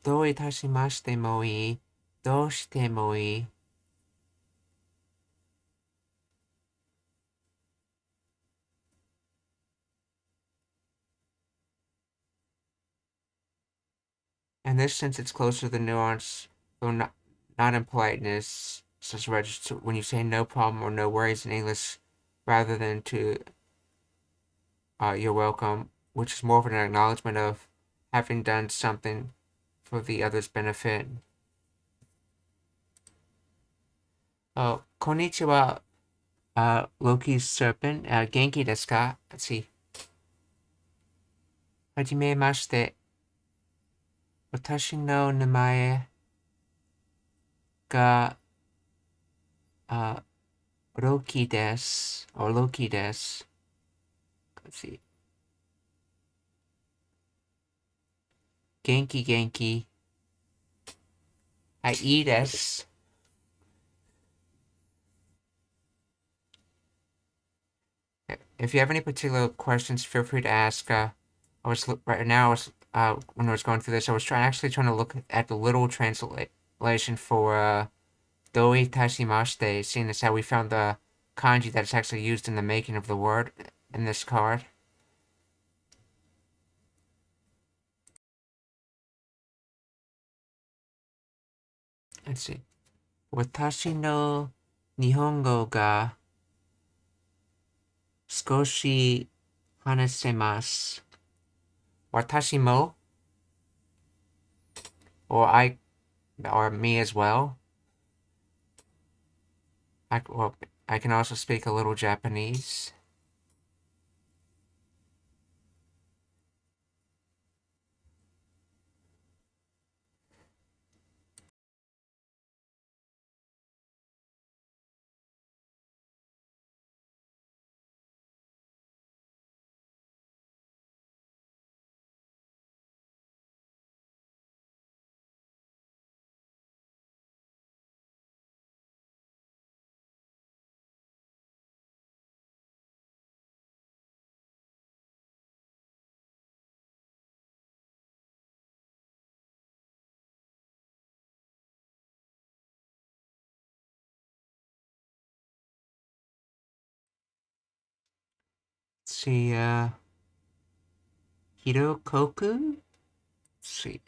A: Do itashimashite moi, doshite moi. In this sense, it's closer to the nuance, though not in politeness, such as when you say no problem or no worries in English, rather than to you're welcome, which is more of an acknowledgement of having done something for the other's benefit. Oh, konnichiwa, Loki's serpent. Genki desu ka? Let's see. Hajimemashite. Watashi no namae ga Loki desu. Or Loki desu. Let's see. Genki Genki. I desu. If you have any particular questions, feel free to ask. Right now, when I was going through this, I was actually trying to look at the literal translation for doi tashimashite, seeing as how we found the kanji that's actually used in the making of the word in this card. Let's see. Watashi no nihongo ga skoshi hanasemasu. Watashi mo, or me as well. I can also speak a little Japanese. Let's see, Hirokoku? Let's see,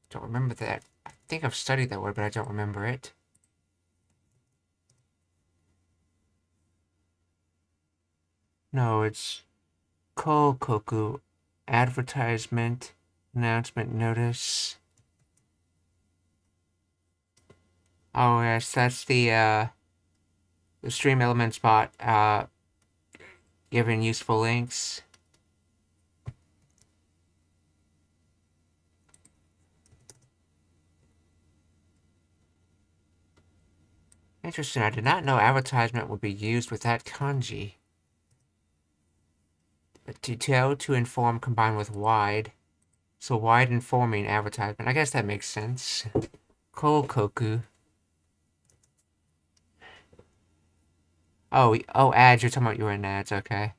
A: don't remember that. I think I've studied that word, but I don't remember it. No, it's Kokoku. Advertisement, announcement, notice. Oh yes, that's the stream elements bot, giving useful links. Interesting, I did not know advertisement would be used with that kanji. To tell, to inform, combined with wide. So wide informing advertisement. I guess that makes sense. Kokoku. Oh, ads. You're talking about you're in ads. Okay.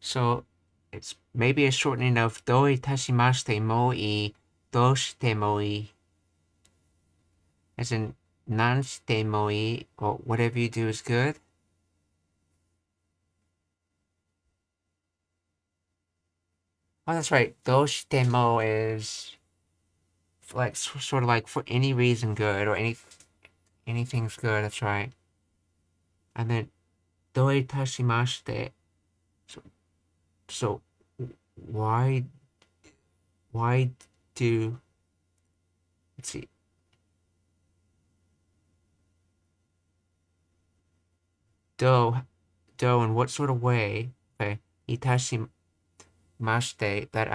A: So it's maybe a shortening of doi tashimashite moi, doshite moi, as in nanshite moi, or whatever you do is good. Oh, that's right. Doshite mo is like sort of like for any reason good, or anything's good. That's right. And then doi tashimashite. So why do, let's see, do in what sort of way, okay, itashi mashite, that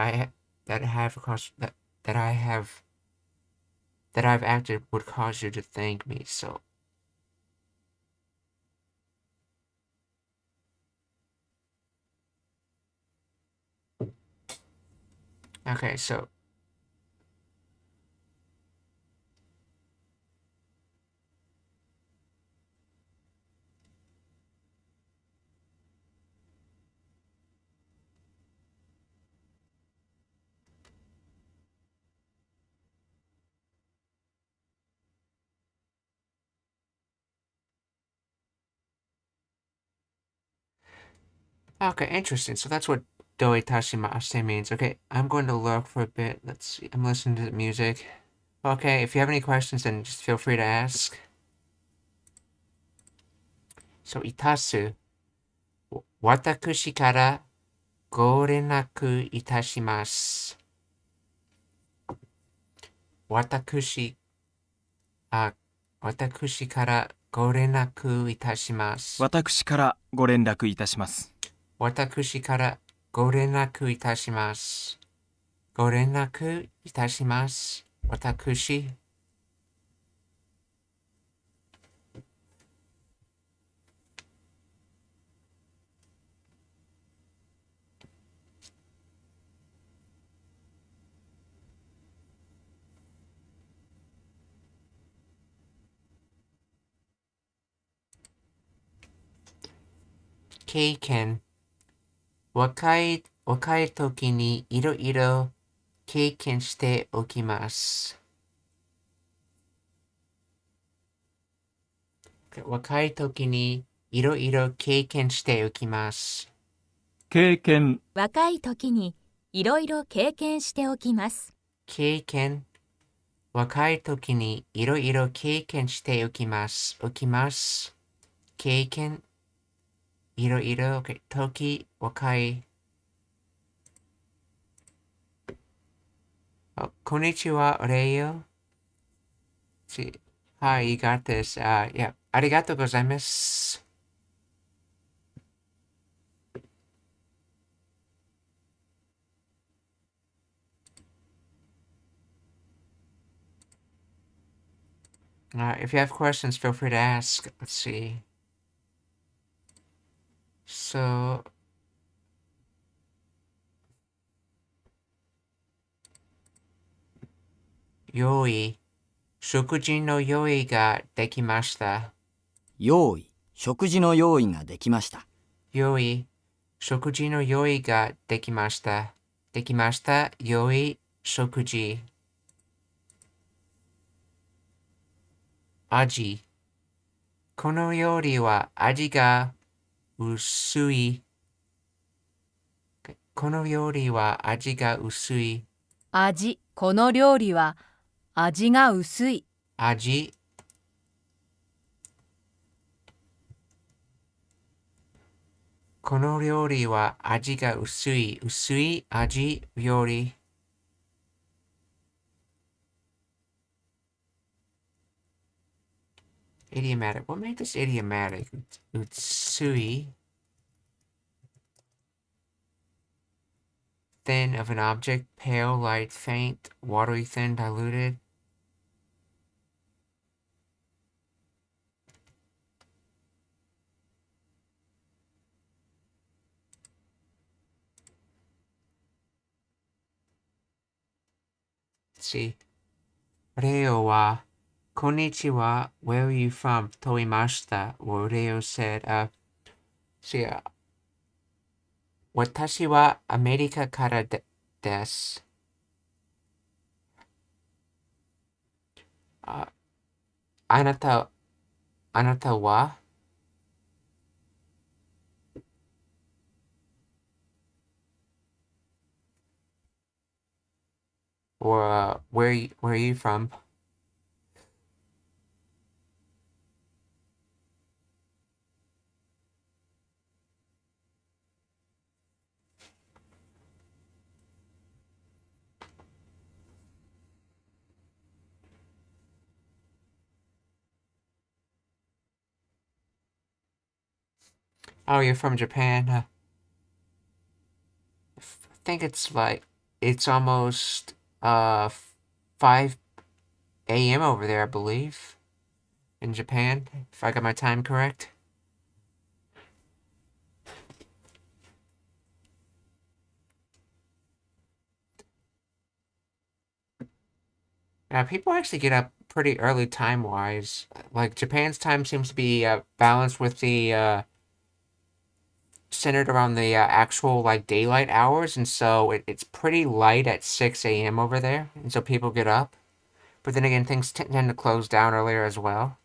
A: I've acted would cause you to thank me. So okay, so okay, interesting. So that's what do itashimasu means. Okay, I'm going to look for a bit. Let's see. I'm listening to the music. Okay, if you have any questions, then just feel free to ask. So, itasu. Watakushi kara go rennaku itashimasu. Watakushi kara go rennaku itashimasu.
B: 私からご連絡いたします。
A: 私からご連絡いたします。ご連絡いたします。私。経験。若い時にいろいろ経験しておきます。若い時にいろいろ経験しておきます。
B: 経験、
E: 若い時にいろいろ経験しておきます。
A: 経験。若い時にいろいろ経験しておきます。おきます。経験。いろいろ、時、若い。Oh, こんにちは、お礼よ。Hi, you got this. Yeah. ありがとうございます。If you have questions, feel free to ask. Let's see. So, 用意。食事の用意ができました。
C: 用意、食事の用意ができました。
A: 用意。食事の用意ができました。できました。用意。食事。味。この料理は味が薄い。この料理は味が薄い。
D: 味、この料理は味が薄い。
A: 味。この料理は味が薄い。薄い味料理。Idiomatic. What made this idiomatic? 薄い。Thin of an object, pale, light, faint, watery, thin, diluted. Let's see. レオは、こんにちは、where are you from? と言いました。or Leo said, see, 私はアメリカからです。あなたはor where are you from? Oh, you're from Japan. I think it's almost 5 a.m. over there, I believe, in Japan, if I got my time correct. People actually get up pretty early time-wise. Like, Japan's time seems to be balanced with the centered around the actual like daylight hours, and so it's pretty light at 6 a.m. over there, and so people get up. But then again, things tend to close down earlier as well.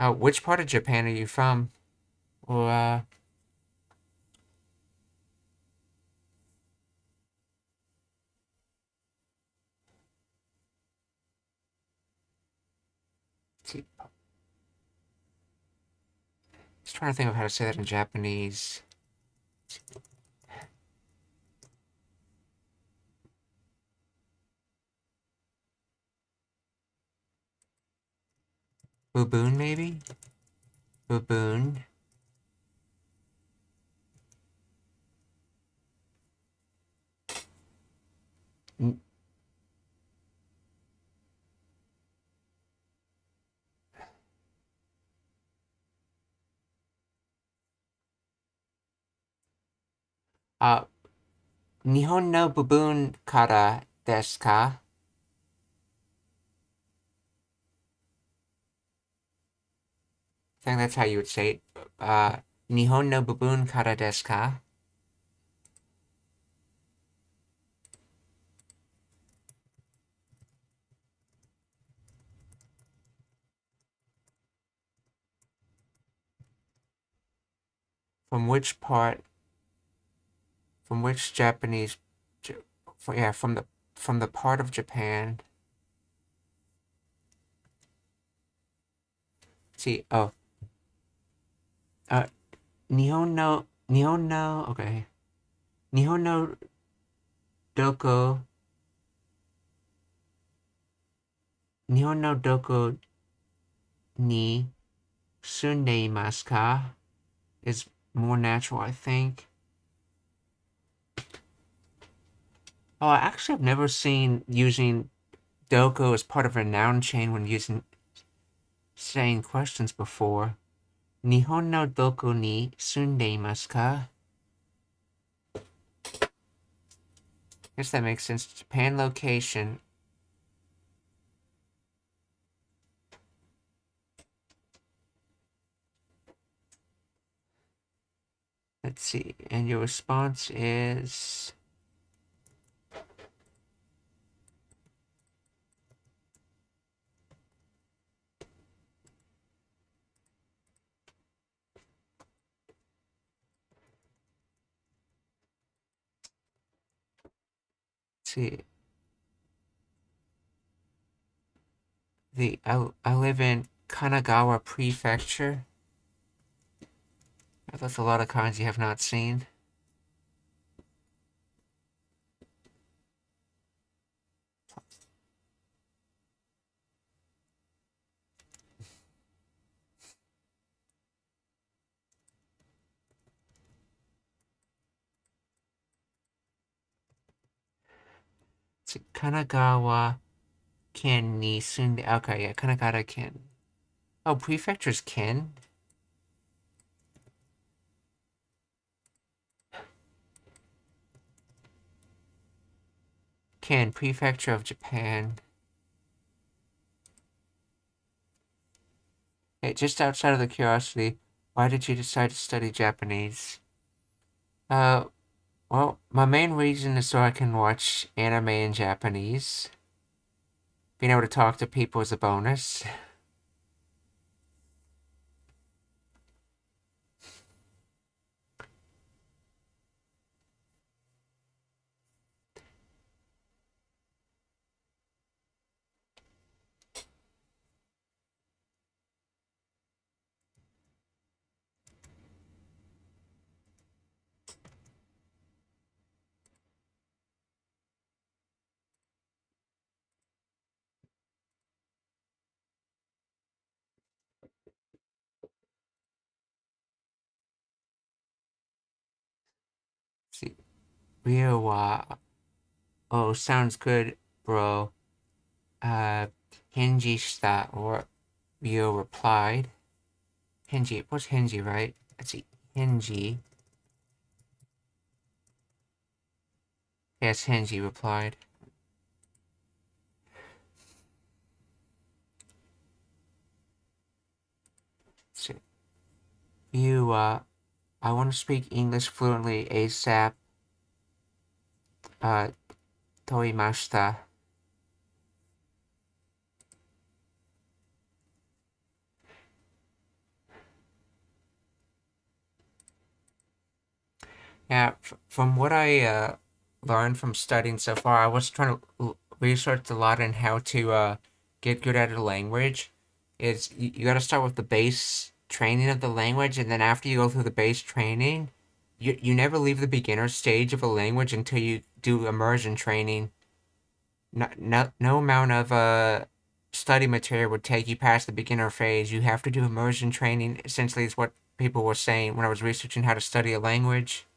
A: Which part of Japan are you from? Or, see, just trying to think of how to say that in Japanese. Buboon, maybe? Buboon. Nihon no buboon kara desu ka? I think that's how you would say it. Nihon no buboon kara desu ka? From which part? From which Japanese? Yeah, from the part of Japan. See, Nihon no, okay. Nihon no doko, Nihon no doko ni sundeimasu ka is more natural, I think. Oh, I actually have never seen using doko as part of a noun chain when saying questions before. Nihon no doko ni sundeimasu ka? Guess that makes sense. Japan location. Let's see. And your response is... Let's see. I live in Kanagawa Prefecture. That's a lot of kinds you have not seen. It's Kanagawa Ken ni sunde. Okay, yeah, Kanagawa Ken. Oh, prefecture's Ken? Ken, prefecture of Japan. Hey, just outside of the curiosity, why did you decide to study Japanese? Well, my main reason is so I can watch anime in Japanese. Being able to talk to people is a bonus. See, Ryo wa... Oh, sounds good, bro. Henji shita, or Ryo replied. Henji, what's Henji, right? Let's see, Henji. Yes, Henji replied. So, I want to speak English fluently ASAP. Toimashita. Yeah, from what I learned from studying so far, I was trying to research a lot on how to get good at a language. You got to start with the base training of the language, and then after you go through the base training, you never leave the beginner stage of a language until you do immersion training. No amount of study material would take you past the beginner phase. You have to do immersion training. Essentially, is what people were saying when I was researching how to study a language.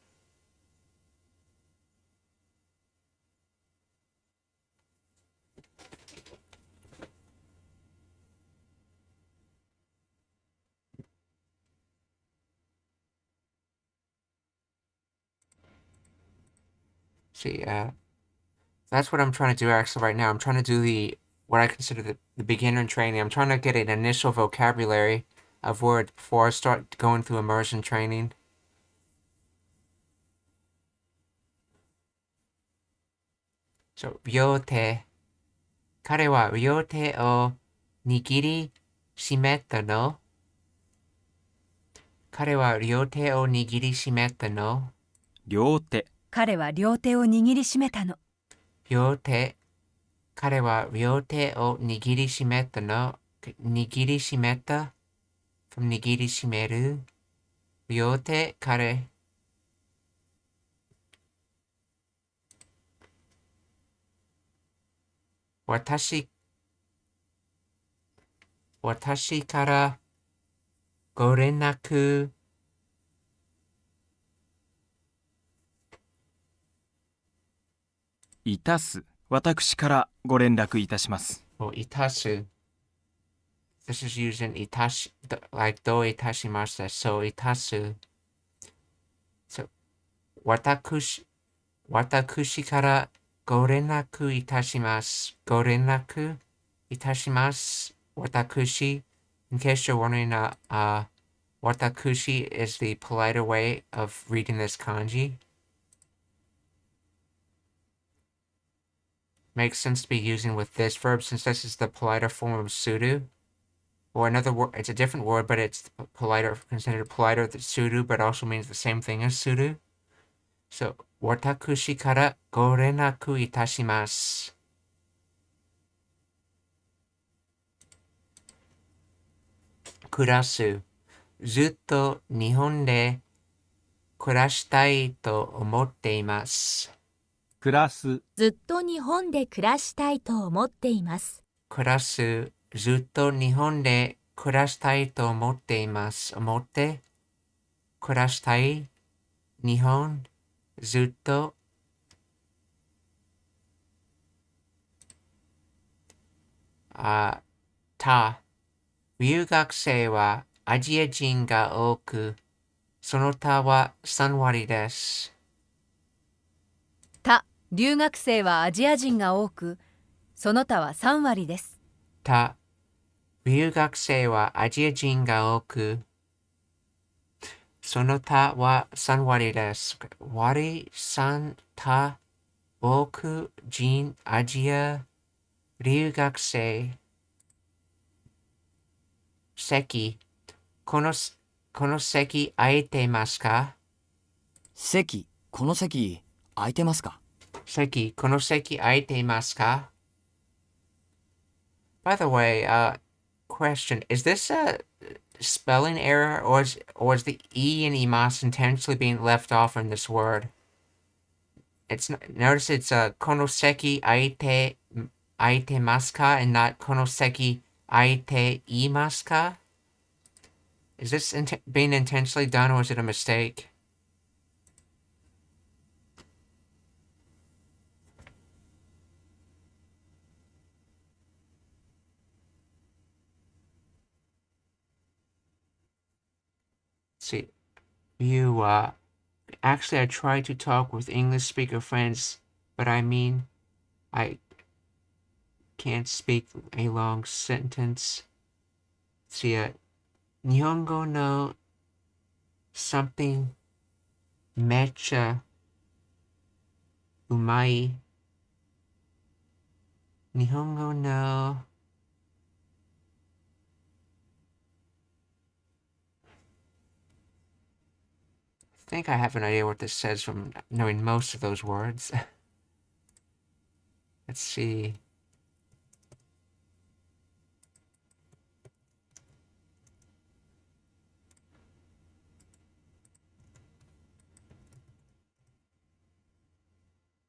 A: See, that's what I'm trying to do actually right now. I'm trying to do what I consider the beginner training. I'm trying to get an initial vocabulary of words before I start going through immersion training. So, 両手。彼は両手を握りしめたの。彼は両手を握りしめたの。
B: 両手。
D: 彼は両手を握りしめたの。
A: 両手。彼は両手を握りしめたの。握りしめた from 握りしめる。両手、彼。私からご連絡
B: いたす。私からご連絡いたします。
A: をいたす。This is using いたし、like どういたしました。そういたす。So, 私からご連絡いたします。ご連絡いたします。私。In case you're wondering, watakushi is the politer way of reading this kanji. Makes sense to be using with this verb since this is the politer form of suru. Or another word, it's a different word, but it's politer, considered politer than suru, but also means the same thing as suru. So, 私からご連絡いたします。暮らす。ずっと日本で暮らしたいと思っています。
F: 暮らす。
E: ずっと日本で暮らしたいと思っています。
A: 暮らす。ずっと日本で暮らしたいと思っています。思って暮らしたい日本ずっと留学生はアジア人が多く、その他は3割です。
D: 留学生はアジア人が多く、その他は3割です。
A: 留学生はアジア人が多く、その他は3割です。割、3、他、多く、人、アジア、留学生。席、この席空いてますか？
C: この席空いてますか？
A: この席空いていますか？ By the way, question, is this a spelling error or is the E and imas intentionally being left off in this word? Notice it's この席空いてますか and not この席空いていますか? Is this being intentionally done or is it a mistake? See, actually I try to talk with English speaker friends, but I can't speak a long sentence. See, 日本語の something めっちゃうまい。日本語の think I have an idea what this says from knowing most of those words. Let's see.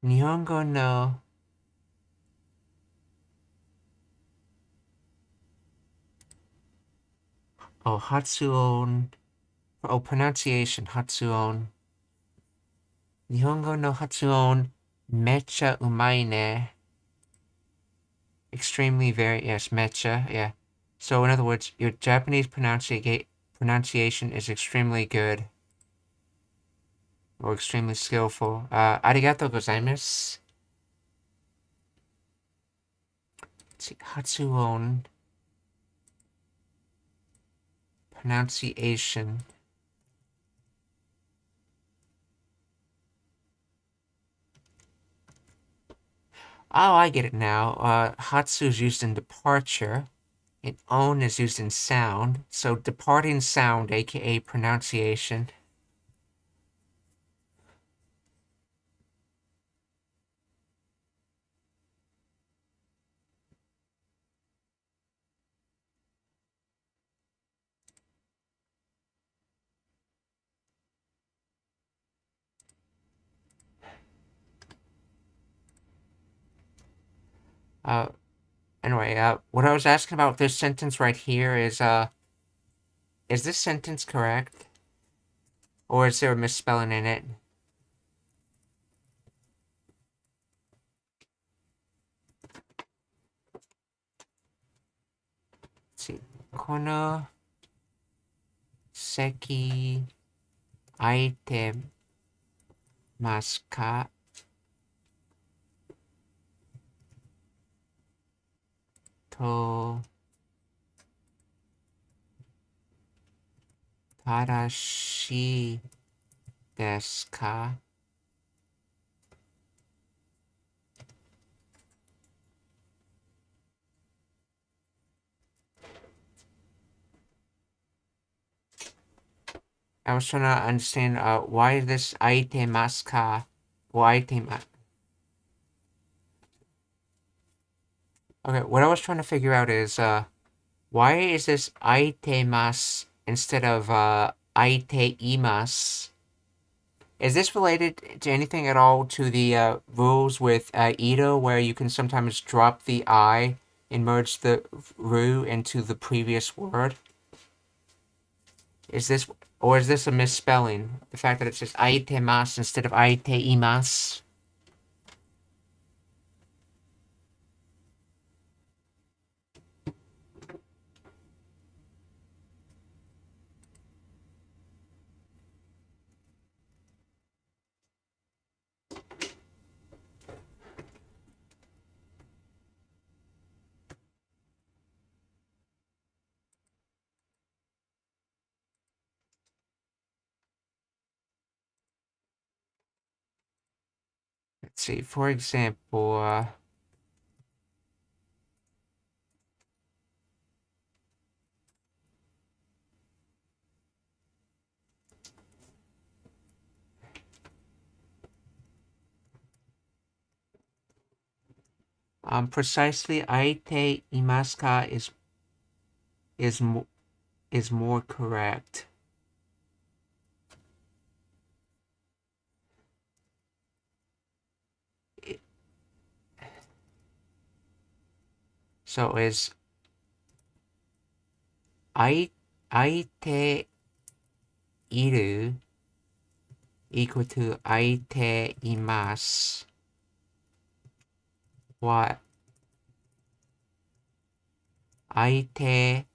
A: Nihongo no hatsuon. Oh, pronunciation, hatsuon. Nihongo no hatsuon mecha umai ne. Extremely very, yes, mecha, yeah. So in other words, your Japanese pronunciation is extremely good. Or extremely skillful. Arigatou gozaimasu. Let's see, hatsuon. Pronunciation. Oh, I get it now. Hatsu is used in departure, and on is used in sound. So departing sound, aka pronunciation. Anyway, what I was asking about this sentence right here is this sentence correct? Or is there a misspelling in it? Let's see. Kono seki aite masu ka? To tadashi desu ka? I was trying to understand why this aite masu ka? Or okay, what I was trying to figure out is why is this aitemas instead of aiteimas? Is this related to anything at all to the rules with Ito, where you can sometimes drop the I and merge the ru into the previous word? Is this, or is this a misspelling? The fact that it says aitemas instead of aiteimas? Let's see, for example, precisely aite imaska is more correct. So is aite iru equal to aite imasu? What aiteru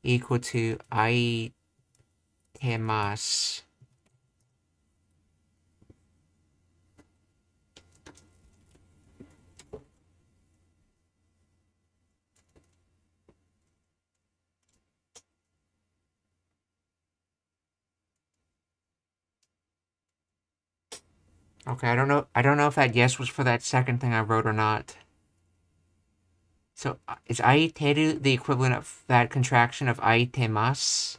A: equal to aitemasu? Okay, I don't know if that yes was for that second thing I wrote or not. So is aiteru the equivalent of that contraction of aitemasu?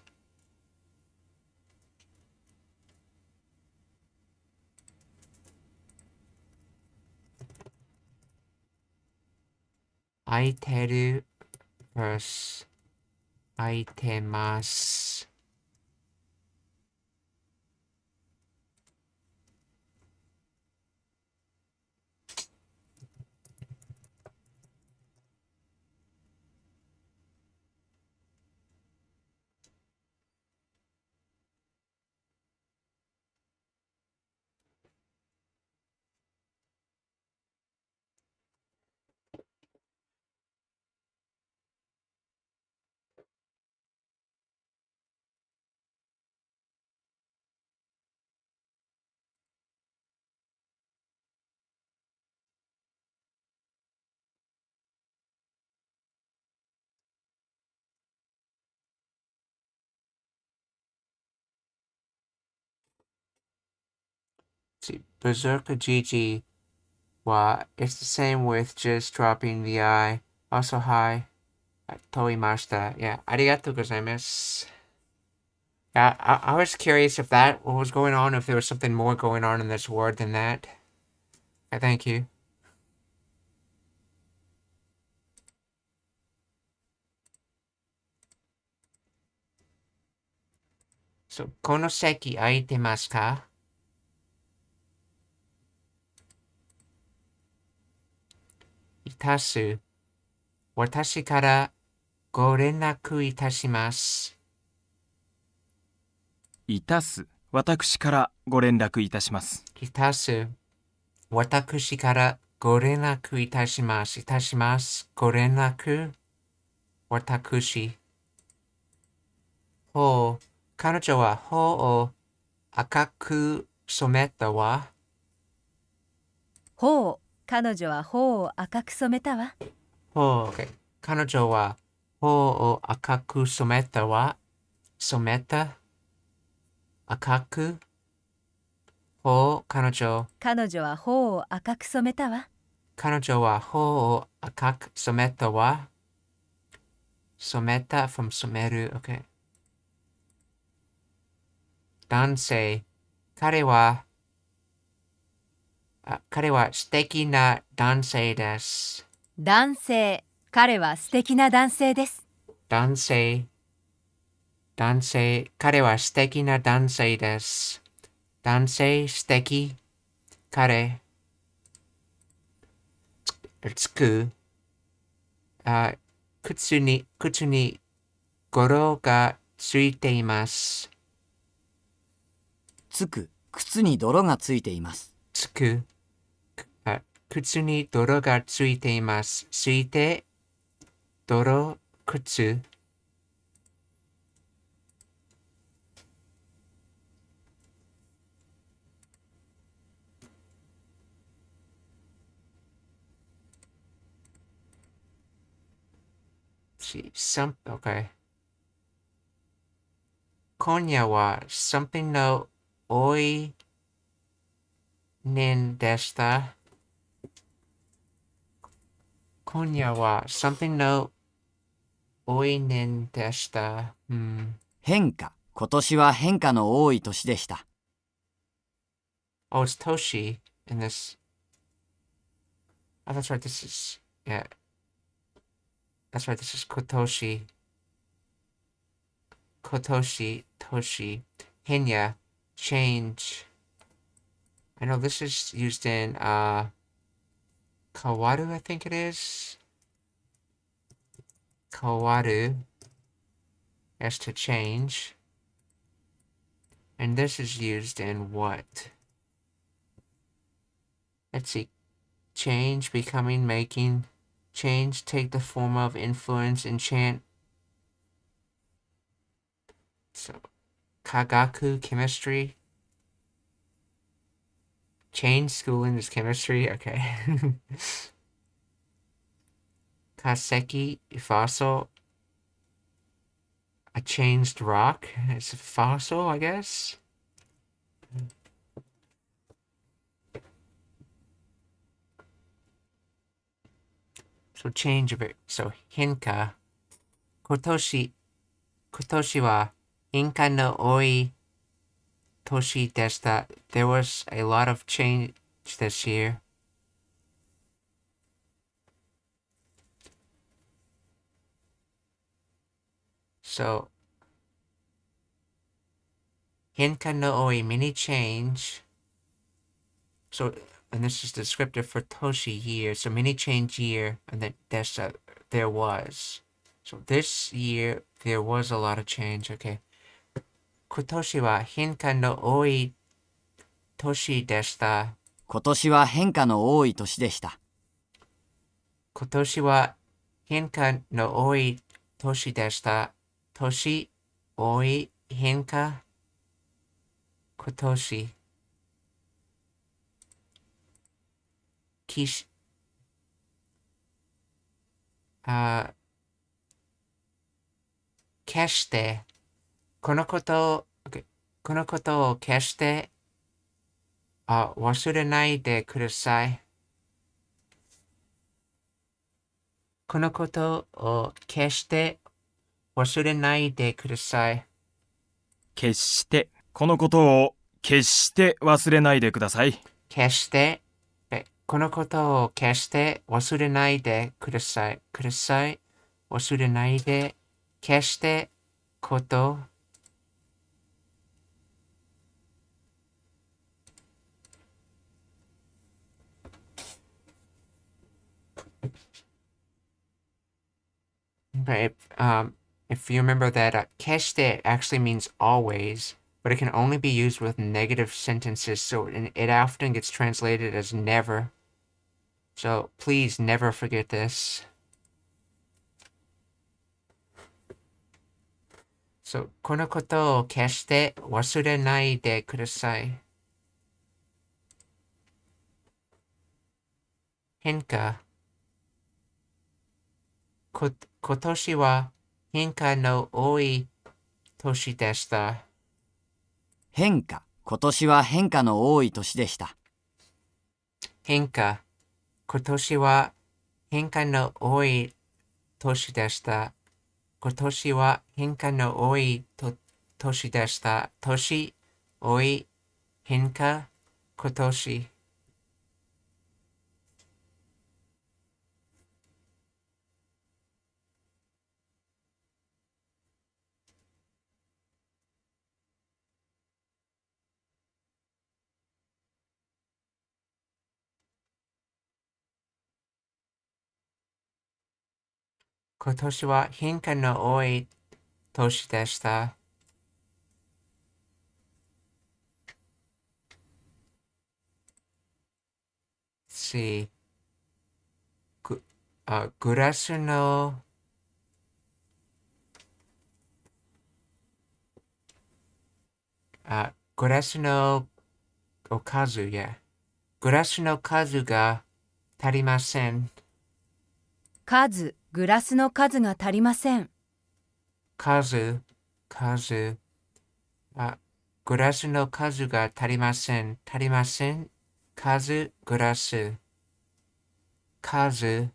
A: Aiteru versus aitemasu. See, Berserker Gigi it's the same with just dropping the I. Also, hi. Toimashita. Yeah, arigatou gozaimasu. Yeah, I was curious if what was going on, if there was something more going on in this word than that. Thank you. So, この席空いてますか？いたす。私からご連絡いたします。
B: いたす。私からご連絡いたします。
A: いたす。私からご連絡いたします。いたします。ご連絡。私。ほう。彼女は頬を赤く染めたわ。
D: ほう、彼女は頬を赤く染めたわ。
A: ほう、彼女は頬を赤く染めたわ。染めた。赤く。ほう、彼女
D: は頬を赤く染めたわ。
A: 彼女は頬を赤く染めたわ。染めた from 染める。Okay. 男性。彼は素敵な男性です。
D: 男性。彼は素敵な男性です。
A: 男性。彼は素敵な男性です。男性、素敵。彼。つく。靴に泥がついています。
C: つく、靴に泥がついています。
A: つく。靴に泥がついています。ついて、泥、靴。Okay. 今夜は something の多い年でした。今夜は something の多い年でした。
C: 変化。今年は変化の多い年でした。
A: Oh, it's Toshi in this. Oh, that's right. This is, yeah. That's right. This is Kotoshi. Toshi. Henya, change. I know this is used in Kawaru, I think it is. Kawaru as to change. And this is used in what? Let's see. Change, becoming, making. Change, take the form of, influence, enchant. So, Kagaku, chemistry. Change schooling is chemistry? Okay. Kaseki, fossil. A changed rock. It's a fossil, I guess. So change of it. So 変化。今年は変化の多い年でした。There was a lot of change this year. So 変化の多い many change. So, and this is descriptive for Toshi year. So many change year, and then desa there was. So this year there was a lot of change. Okay. 今年は変化の多い年でした。
C: 今年は変化の多い年でした。
A: 今年は変化の多い年でした。年、多い、変化、今年。決して、このことを決して忘れないでください。このことを決して忘れないでください。
B: 決して。このことを決して忘れないでください。
A: 決して、このことを決して忘れないでください。ください。忘れないで、決してこと。Okay, if you remember that 決して actually means always, but it can only be used with negative sentences, so it often gets translated as never. So please never forget this. So このことを決して忘れないでください。変化。今年は変化の多い年でした。
C: 変化。今年は変化の多い年でした。
A: 変化。今年は変化の多い年でした。今年は変化の多い年でした。年、多い、変化、今年。今年は変化の多い年でした。し、グラスのグラスの数や、グラスの数が足りません。
D: グラスの数が足りません。
A: 数、グラスの数が足りません。足りません。数、グラス。数。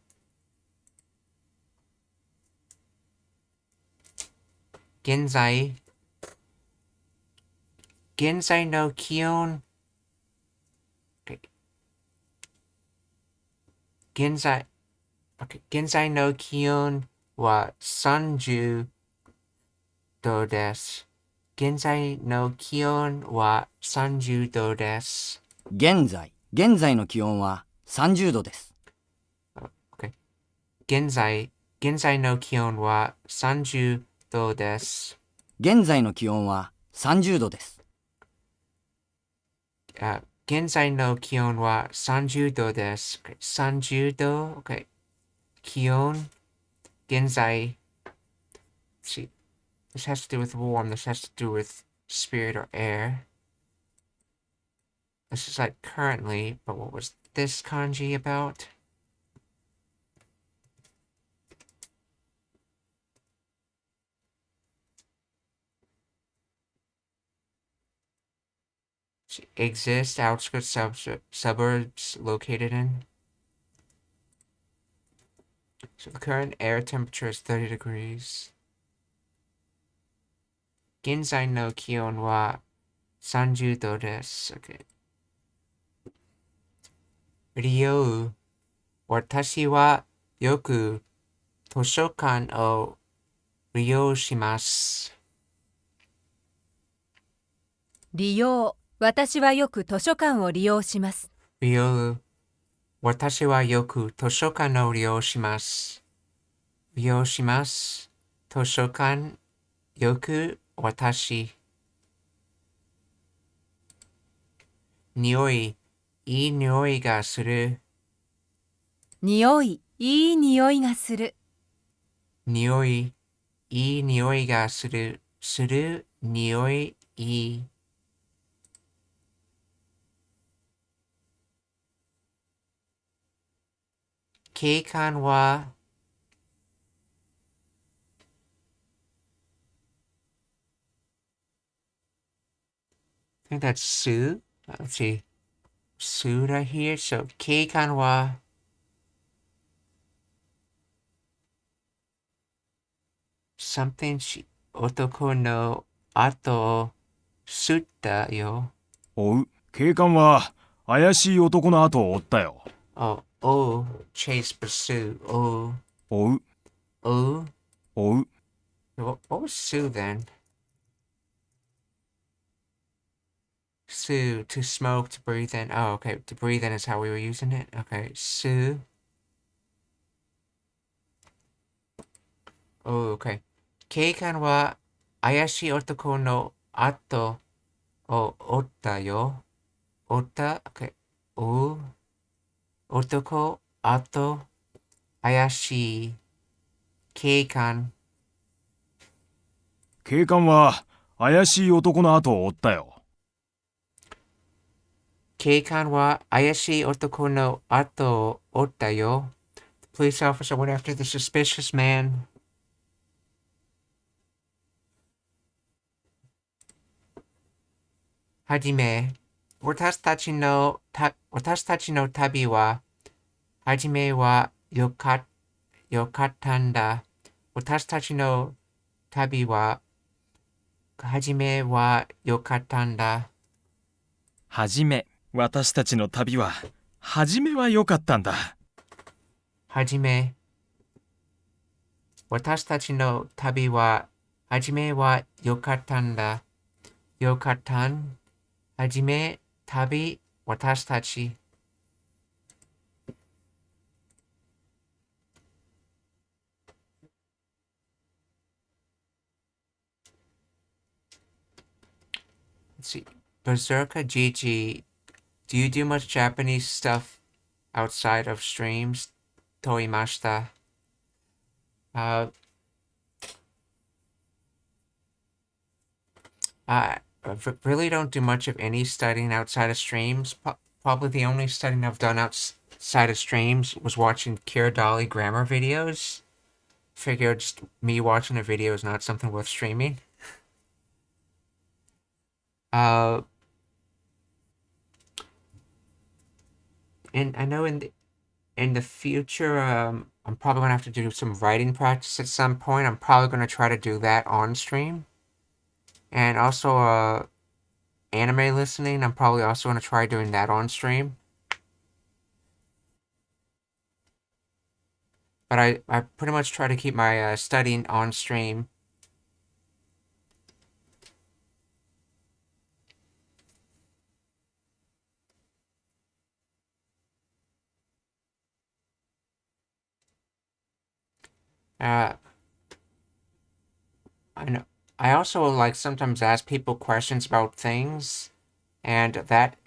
A: 現在の気温。現在の気温は30度です。現在の気温は30度です。
C: 現在の気温は30度です。
A: 現在の気温は30度です。
C: 現在の気温は30度です。
A: 現在の気温は30度です。30度、okay. 気温、現在。See, this has to do with warm. This has to do with spirit or air. This is like currently, but what was this kanji about? Exist, outskirts, suburbs located in. So the current air temperature is 30 degrees. 現在の気温は30度です。Okay. 利用。私はよく図書館を利用します。
D: 利用。私はよく図書館を利用します。
A: 利用。私はよく図書館を利用します。利用します。図書館。よく私。匂い。いい匂いがする。
D: 匂い。いい匂いがする。
A: 匂い。いい匂いがする。する。匂い。いい。景観はI think that's Sue. Let's see. Sue right here. So, 景観はsomething 男の後を吸ったよ。
B: 追う。警官は怪しい男の後を追ったよ。
A: Oh, chase, pursue.
B: 追う。
A: 追う。
B: 追う。
A: What was Sue then? Sue, to smoke, to breathe in. Oh, okay. To breathe in is how we were using it. Okay. Sue. Oh, okay. 警官は怪しい男の後を追ったよ。追った。Okay. 追う。男、後、怪しい。警官。
B: 警官は怪しい男の後を追ったよ。
A: 警官は怪しい男の後を追ったよ。The police officer went after the suspicious man. はじめ、私たちの旅は、はじめはよかったんだ。私たちの旅は、はじめはよかったんだ。
B: はじめ。私たちの旅は、はじめは良かったんだ。
A: はじめ。私たちの旅は、はじめはよかったんだ。よかったん。はじめ、旅、私たち。Let's see. Berserker Gigi, do you do much Japanese stuff outside of streams? Toimashita. I really don't do much of any studying outside of streams. Probably the only studying I've done outside of streams was watching Kinorashi grammar videos. Figured just me watching a video is not something worth streaming. And I know in the future, I'm probably gonna have to do some writing practice at some point. I'm probably gonna try to do that on stream. And also, anime listening, I'm probably also gonna try doing that on stream. But I pretty much try to keep my studying on stream. I know. I also like sometimes ask people questions about things, and that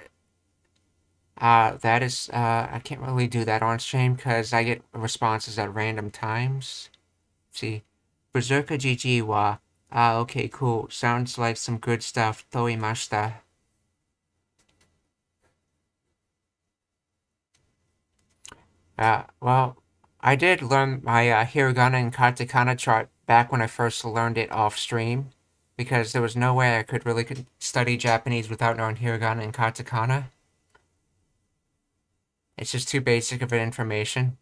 A: is I can't really do that on stream because I get responses at random times. Let's see, Berserker GG wa. Okay, cool. Sounds like some good stuff. Toimashita. Well, I did learn my hiragana and katakana chart back when I first learned it off stream, because there was no way I could really study Japanese without knowing hiragana and katakana. It's just too basic of an information.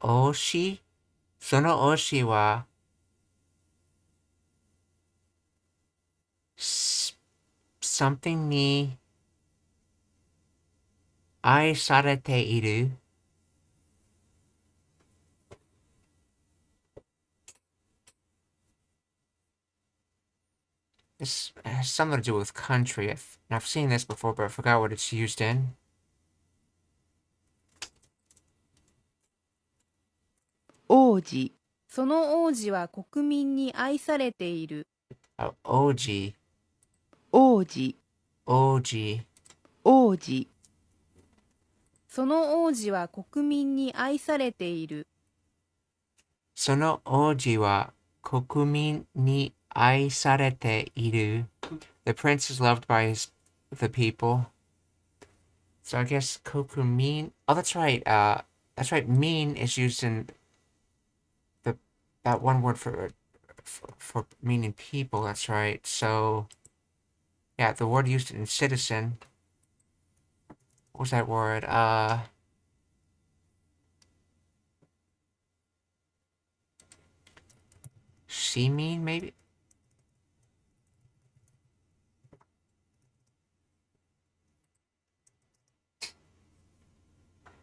A: 推し、その推しは、something に愛されている。This has something to do with country. I've seen this before, but I forgot what it's used in.
G: 王子、
H: その王子は国民に愛されている。
A: 王子、
G: 王子、
A: 王子。
G: 王子、
H: その王子は国民に愛されている。
A: その王子は国民に愛されている。The prince is loved by the people. So I guess kokumin. Oh, that's right. That's right. Mean is used in that one word for meaning people. That's right. So yeah, the word used in citizen. What was that word? Shimin, maybe?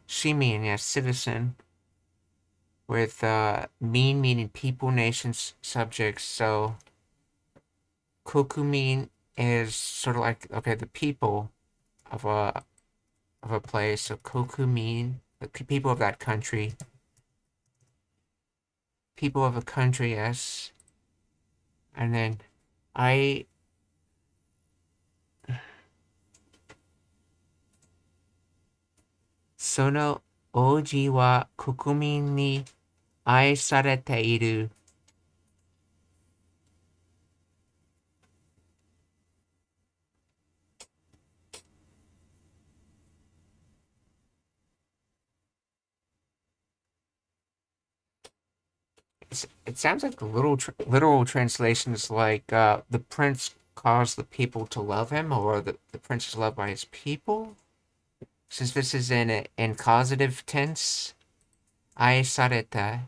A: Shimin, yeah, citizen. With mean meaning people, nations, subjects. So kokumin is sort of like, okay, the people of a place. So kokumin, the people of that country. People of a country, yes. And then I Sono oji wa kokumin ni ai sarete iru. It sounds like the literal translation is like the prince caused the people to love him, or the prince is loved by his people. Since this is in causative tense, ai sarete.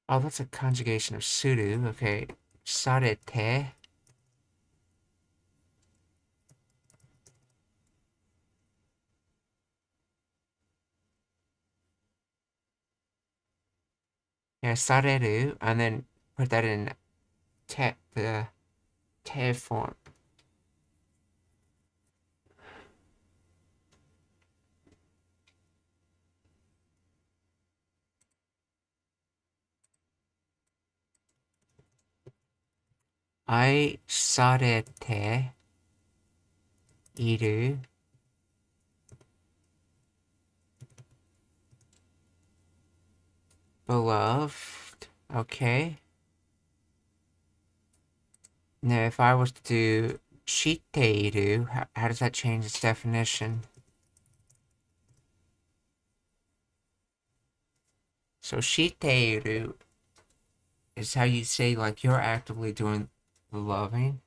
A: Oh, that's a conjugation of suru. Okay, sarete. Yeah, sareru, and then put that in the te form. Ai sarete iru. Beloved. Okay. Now, if I was to do shiteiru, how does that change its definition? So shiteiru is how you say, like, you're actively doing the loving.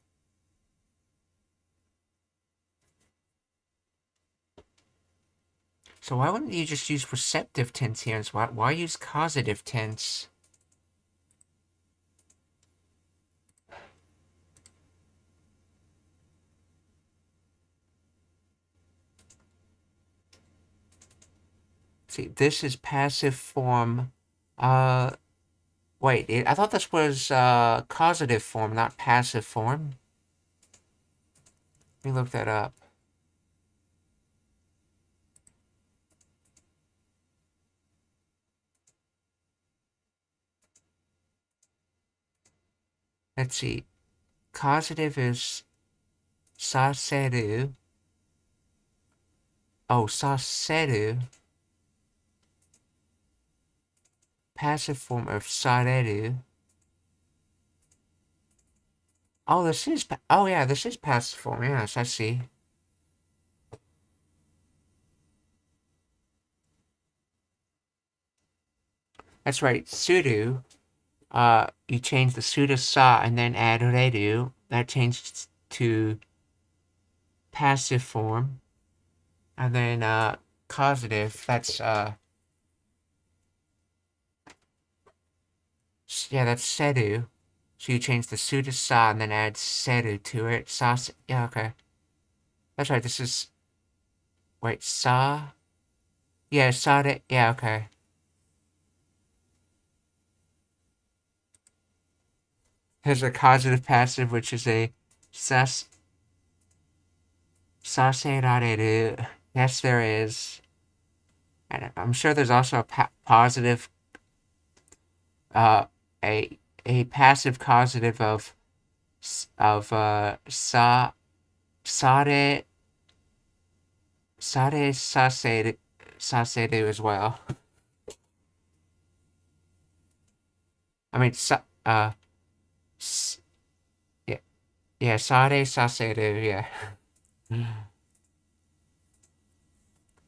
A: So why wouldn't you just use receptive tense here? Why use causative tense? See, this is passive form. Wait, I thought this was causative form, not passive form. Let me look that up. Let's see. Causative is saseru. Oh, saseru. Passive form of sareru. Oh, this is... Oh, yeah, this is passive form. Yes, I see. That's right. Suru you change the su to sa and then add reru. That changes to passive form. And then causative, that's that's seru. So you change the su to sa and then add seru to it. Sa, yeah, okay. That's right, this is, wait, sa? Yeah, sa de, yeah, okay. There's a causative passive, which is a sas, saserareru. Yes, there is. And I'm sure there's also a positive, a passive causative of sare saseru as well. I mean, yeah, yeah, sare saseru, yeah.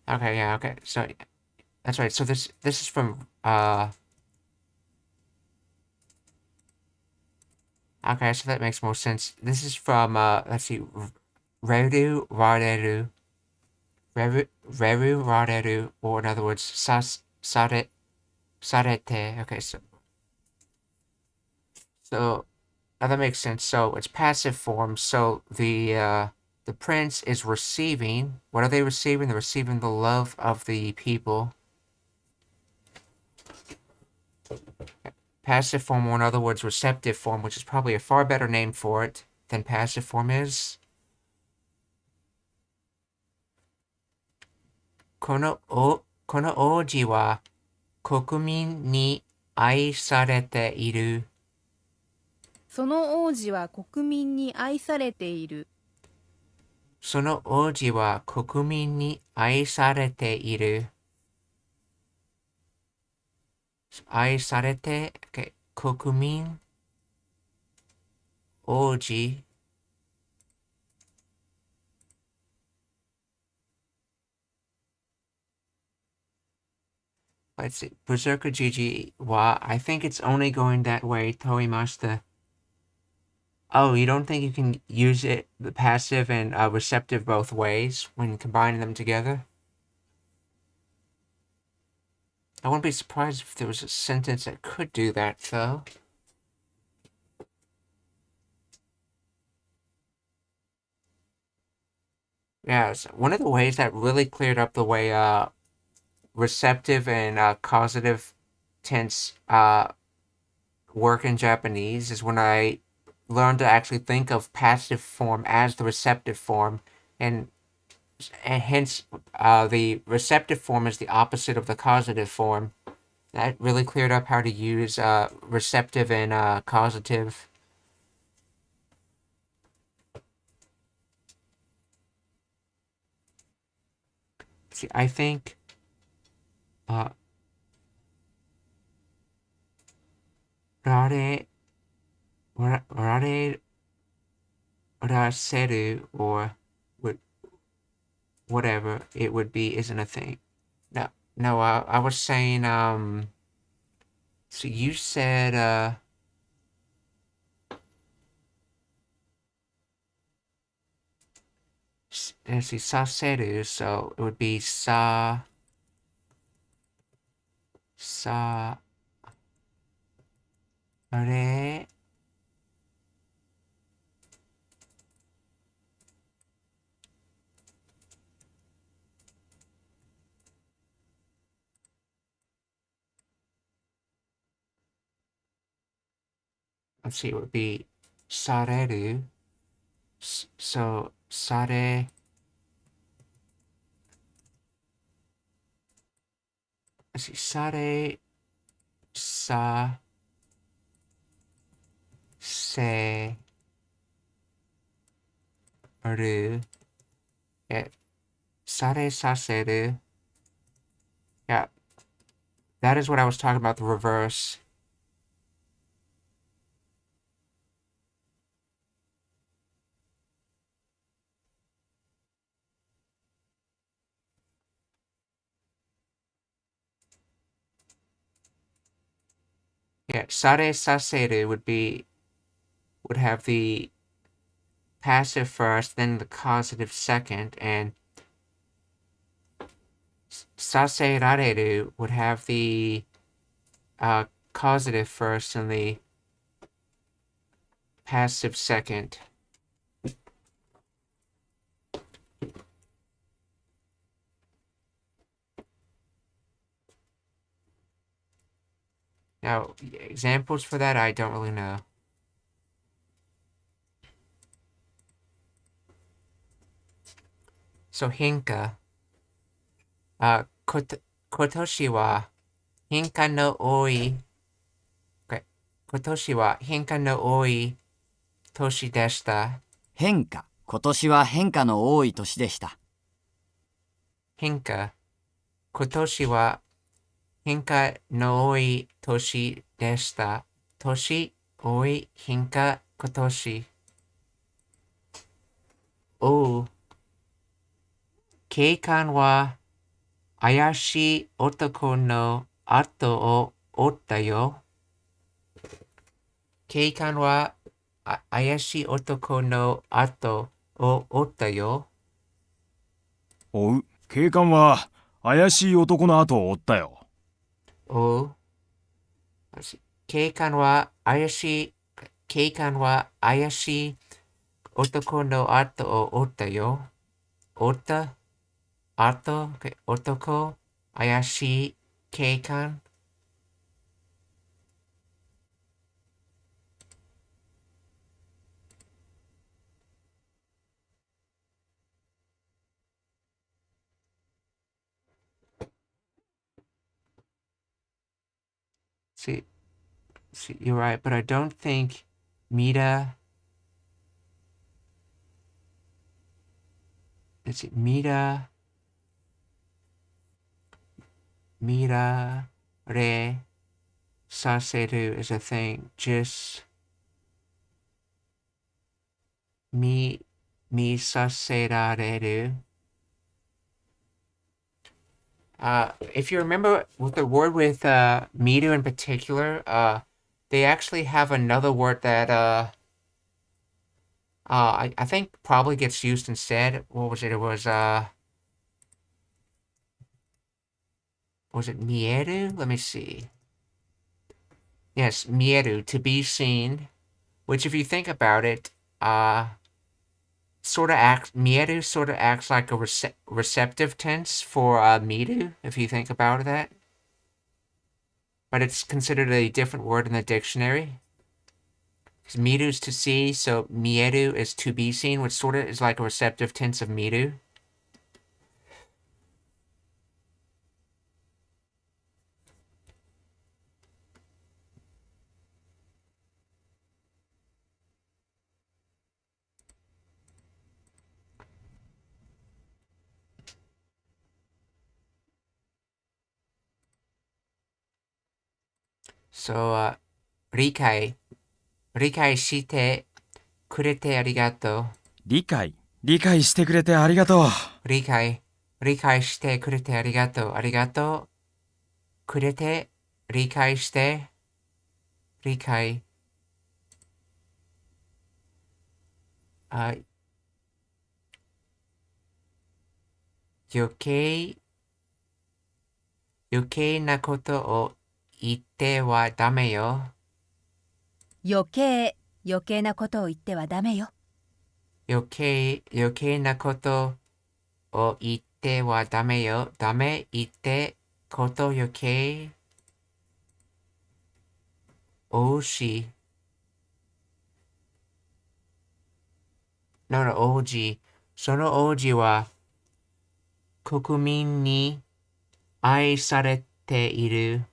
A: Okay, yeah, okay. So that's right. So this is from okay, so that makes more sense. This is from let's see, reru rareru, reru rareru, or in other words, sarete. Okay, so now that makes sense. So it's passive form. So the prince is receiving. What are they receiving? They're receiving the love of the people. Passive form, or in other words, receptive form, which is probably a far better name for it than passive form is. この王子は国民に愛されている。
H: その王子は国民に愛されている。
A: その王子は国民に愛されている。愛されて、okay, 国民、王子、let's see, Berserker GG wa, I think it's only going that way, Toimashita. Oh, you don't think you can use it, the passive and receptive both ways when combining them together? I wouldn't be surprised if there was a sentence that could do that, though. Yeah, so one of the ways that really cleared up the way receptive and causative tense work in Japanese is when I learned to actually think of passive form as the receptive form, and hence the receptive form is the opposite of the causative form. That really cleared up how to use receptive and causative. See, I think rare, rare, raseru, or whatever it would be, isn't a thing. No, I was saying, so you said, let's see, saseru, so it would be sa, re, let's see, it would be sareru, so sare, let's see, sare, sa, se, ru, yeah, sare saseru, yeah, that is what I was talking about, the reverse. Yeah, sare saseru would have the passive first, then the causative second, and saserareru would have the causative first and the passive second. Now, examples for that, I don't really know. So, hinka. Kotoshi wa hinka no oi. Okay. Kotoshi wa hinka no oi toshi deshita.
C: 変化。今年は変化の多い年でした。
A: Hinka. Kotoshi wa hinka no oi toshi deshita. Toshi oi hinka kotoshi. Oh. 警官は怪しい男の後を追ったよ。警官は怪しい男の後を追ったよ。
B: 追う。警官は怪しい男の後を追ったよ。
A: 追う。警官は怪しい男の後を追ったよ。追った後、男、怪しい警官。See, you're right, but I don't think Mira. Let's see, Mira re saseru is a thing. Just mi saserareru. If you remember with the word with miru in particular, they actually have another word that I think probably gets used instead. What was it? It was it mieru? Let me see. Yes, mieru, to be seen, which if you think about it, mieru sort of acts like a receptive tense for miru, if you think about that. But it's considered a different word in the dictionary. Because miru is to see, so mieru is to be seen, which sort of is like a receptive tense of miru. So, 理解してくれてありがとう。
B: 理解してくれてありがとう。
A: 理解してくれてありがとう。ありがとう。くれて、理解して、理解。余計なことを言ってはダメよ。
D: 余計なことを言ってはダメよ。
A: 余計なことを言ってはダメよ。ダメ言ってこと余計。王子。王子。その王子は国民に愛されている。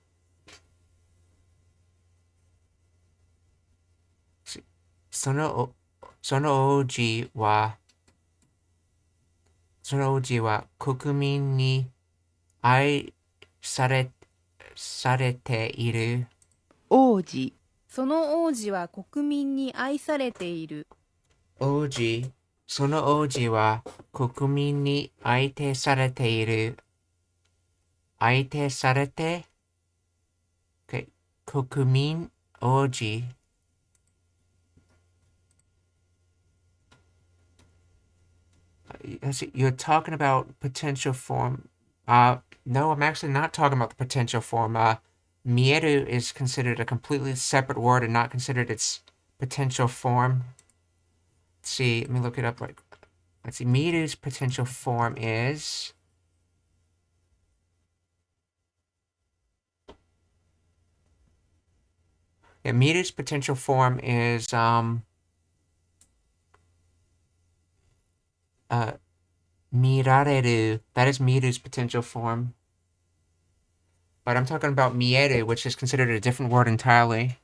A: その王子は国民に愛されている。
G: 王子、
H: その王子は国民に愛されている。
A: その王子は国民に相手されている。相手されて、Kokumin Oji. You're talking about potential form. No, I'm actually not talking about the potential form. Mieru is considered a completely separate word and not considered its potential form. Let's see, let me look it up. Let's see, Mieru's potential form is... Yeah, Mieru's potential form is, Mirareru. That is Mieru's potential form. But I'm talking about Mieru, which is considered a different word entirely.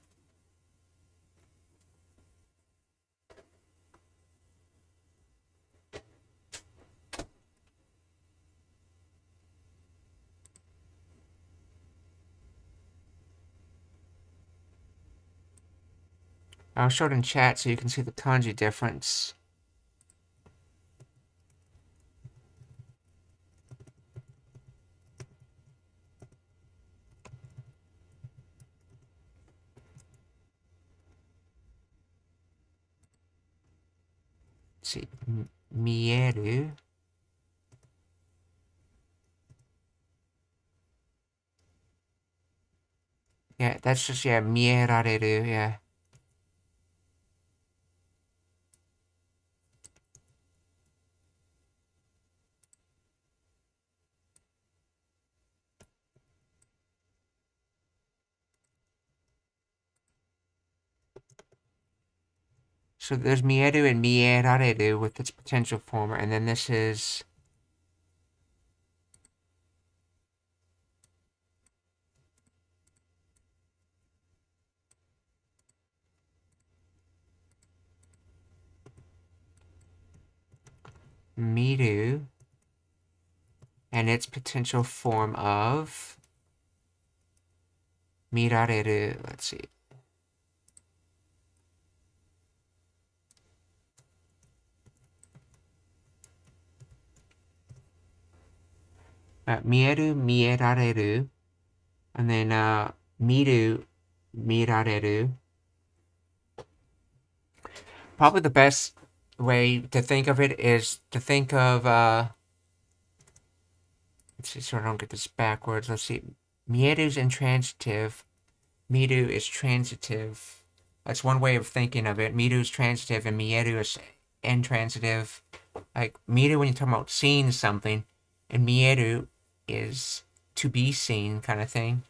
A: I'll show it in chat so you can see the kanji difference. Let's see, Mieru. Yeah, that's just, yeah, Mierareru, yeah. So there's Mieru and Mierareru with its potential form, and then this is... Miru and its potential form of Mirareru. Let's see. Mieru, Mierareru, and then Miru, Mirareru. Probably the best way to think of it is to think of, let's see so I don't get this backwards. Let's see. Mieru's intransitive. Miru is transitive. That's one way of thinking of it. Miru is transitive and Mieru is intransitive. Like, Miru when you're talking about seeing something, and Mieru is to be seen kind of thing.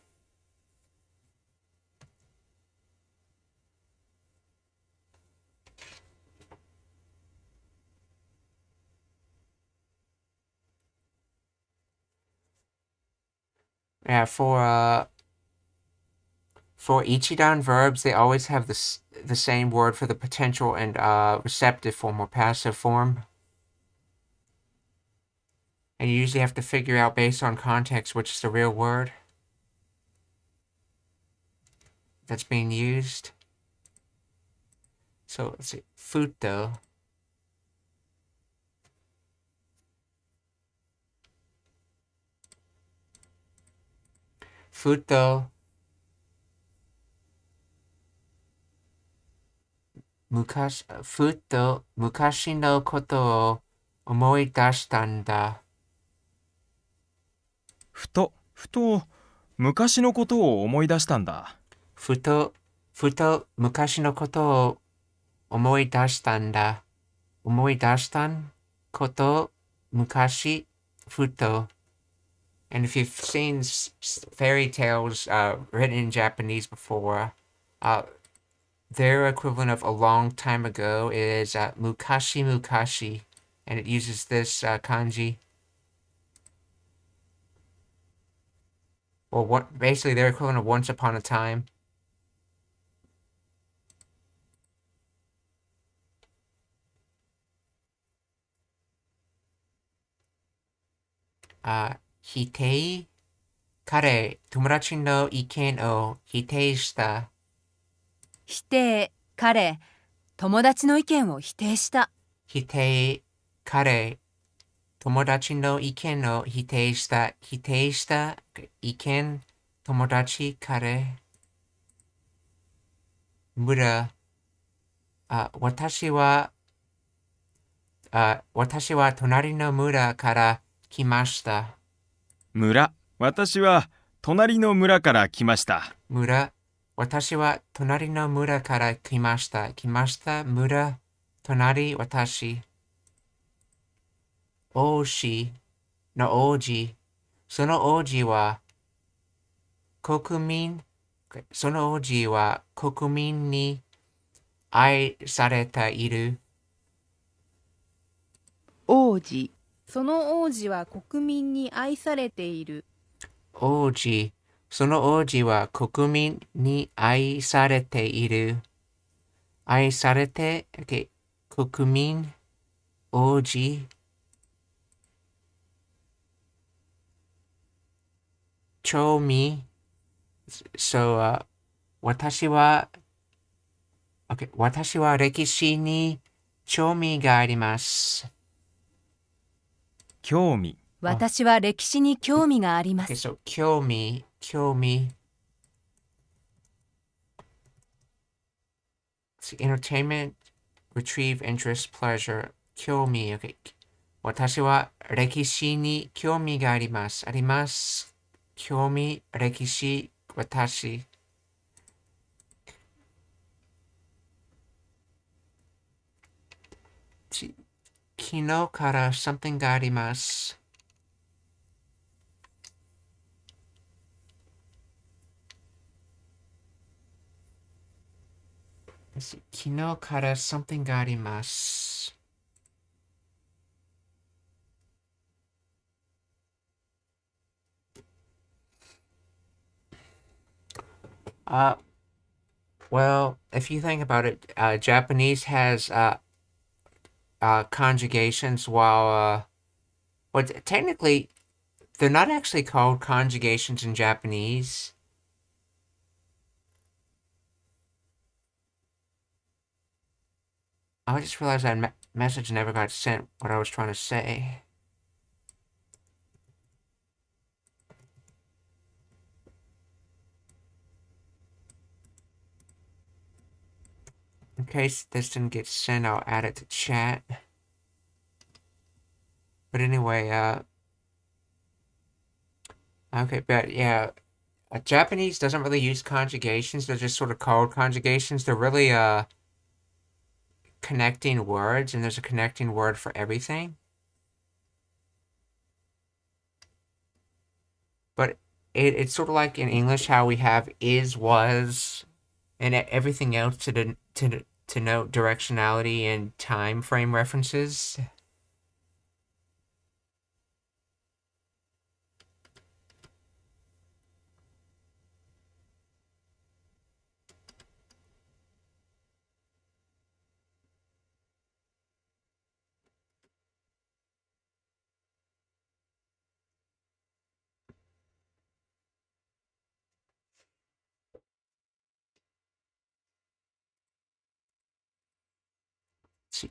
A: Yeah, for Ichidan verbs, they always have the same word for the potential and receptive form or passive form. And you usually have to figure out based on context which is the real word that's being used. So let's see, futo. Futo. Futo, mukashi no koto o omoi dashitaんだ。
B: ふと昔のことを思い出したんだ。
A: ふと昔のことを思い出したんだ。思い出したこと昔ふと。And if you've seen fairy tales written in Japanese before, their equivalent of a long time ago is mukashi mukashi, and it uses this kanji. Or what? Basically, their equivalent of once upon a time. Hitei彼、友達の意見を否定した。
D: 否定、彼、友達の意見を否定した。
A: 否定、彼、友達の意見を否定した。否定した、意見、友達、彼。村。私は隣の村から来ました。
B: 村。私は隣の村から来ました。
A: 村。私は隣の村から来ました。来ました。村。隣。私。王子の王子。その王子は国民。その王子は国民に愛されている。
G: 王子、
H: その王子は国民に愛されている。
A: 王子。その王子は国民に愛されている。愛されて、okay. 国民、王子。興味。So, 私は、okay. 私は歴史に興味があります。
B: 興味。
D: 私は歴史に興味がありま
A: Okay,
D: す。
A: so 興味。Entertainment, retrieve interest, pleasure, 興味。Okay. 私は歴史に興味があります。あります。興味、歴史、私。昨日から something があります。昨日から something があります。Well, if you think about it, Japanese has conjugations well, technically, they're not actually called conjugations in Japanese. I just realized that message never got sent, what I was trying to say. In case this didn't get sent, I'll add it to chat. But anyway, okay, but yeah, Japanese doesn't really use conjugations. They're just sort of called conjugations. They're really connecting words, and there's a connecting word for everything. But it's sort of like in English how we have is, was, and everything else to note directionality and time frame references.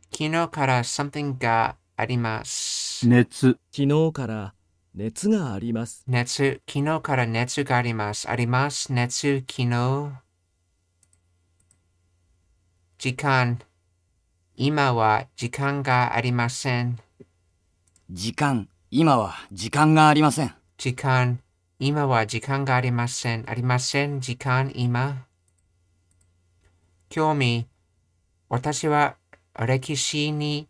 A: Kino kara something ga arimasu.
F: 熱。昨日から熱があります。
A: 熱。昨日から熱があります。あります。熱。昨日。時間。今は時間がありません。
C: 時間、今は時間がありません。
A: 時間。今は時間がありません。ありません。時間。今。興味。私は歴史に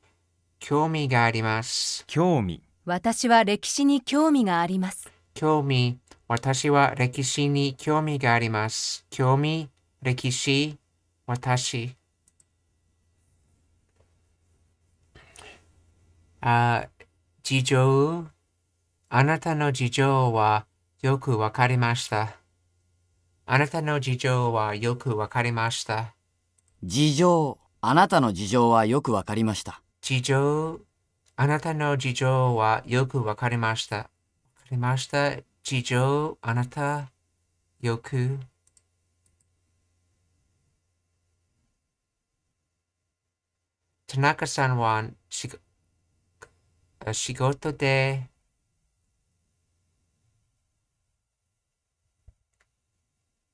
A: 興味があります。
B: 興味。
D: 私は歴史に興味があります。
A: 興味。私は歴史に興味があります。興味。歴史。私。事情。あなたの事情はよくわかりました。あなたの事情はよくわかりました。
C: 事情、あなたの事情はよくわかりました。
A: 事情。あなたの事情はよくわかりました。わかりました。事情。あなた。よく。田中さんは仕事で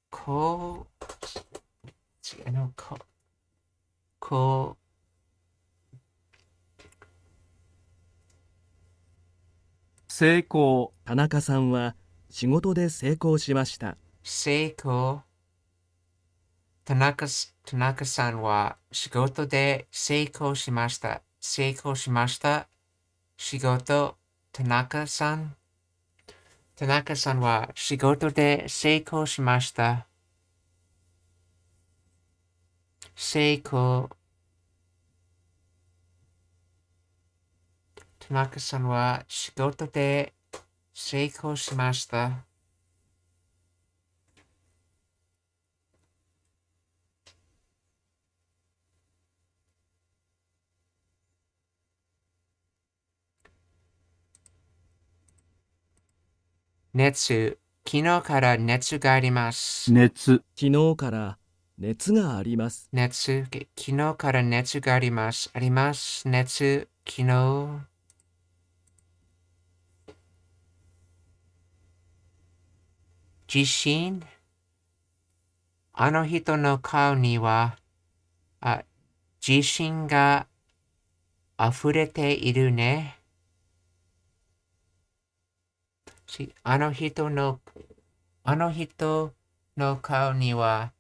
A: こう、こ
F: 成功。田中さんは仕事で成功しました。
A: 成功。田中さんは仕事で成功しました。成功しました。仕事。田中さんは仕事で成功しました。成功。田中さんは仕事で成功しました。熱。昨日から熱があります。
F: 昨日から熱があります。
A: 昨日から熱があります。あります。昨日。地震。あの人の顔には、自信が溢れているね。あの人の顔には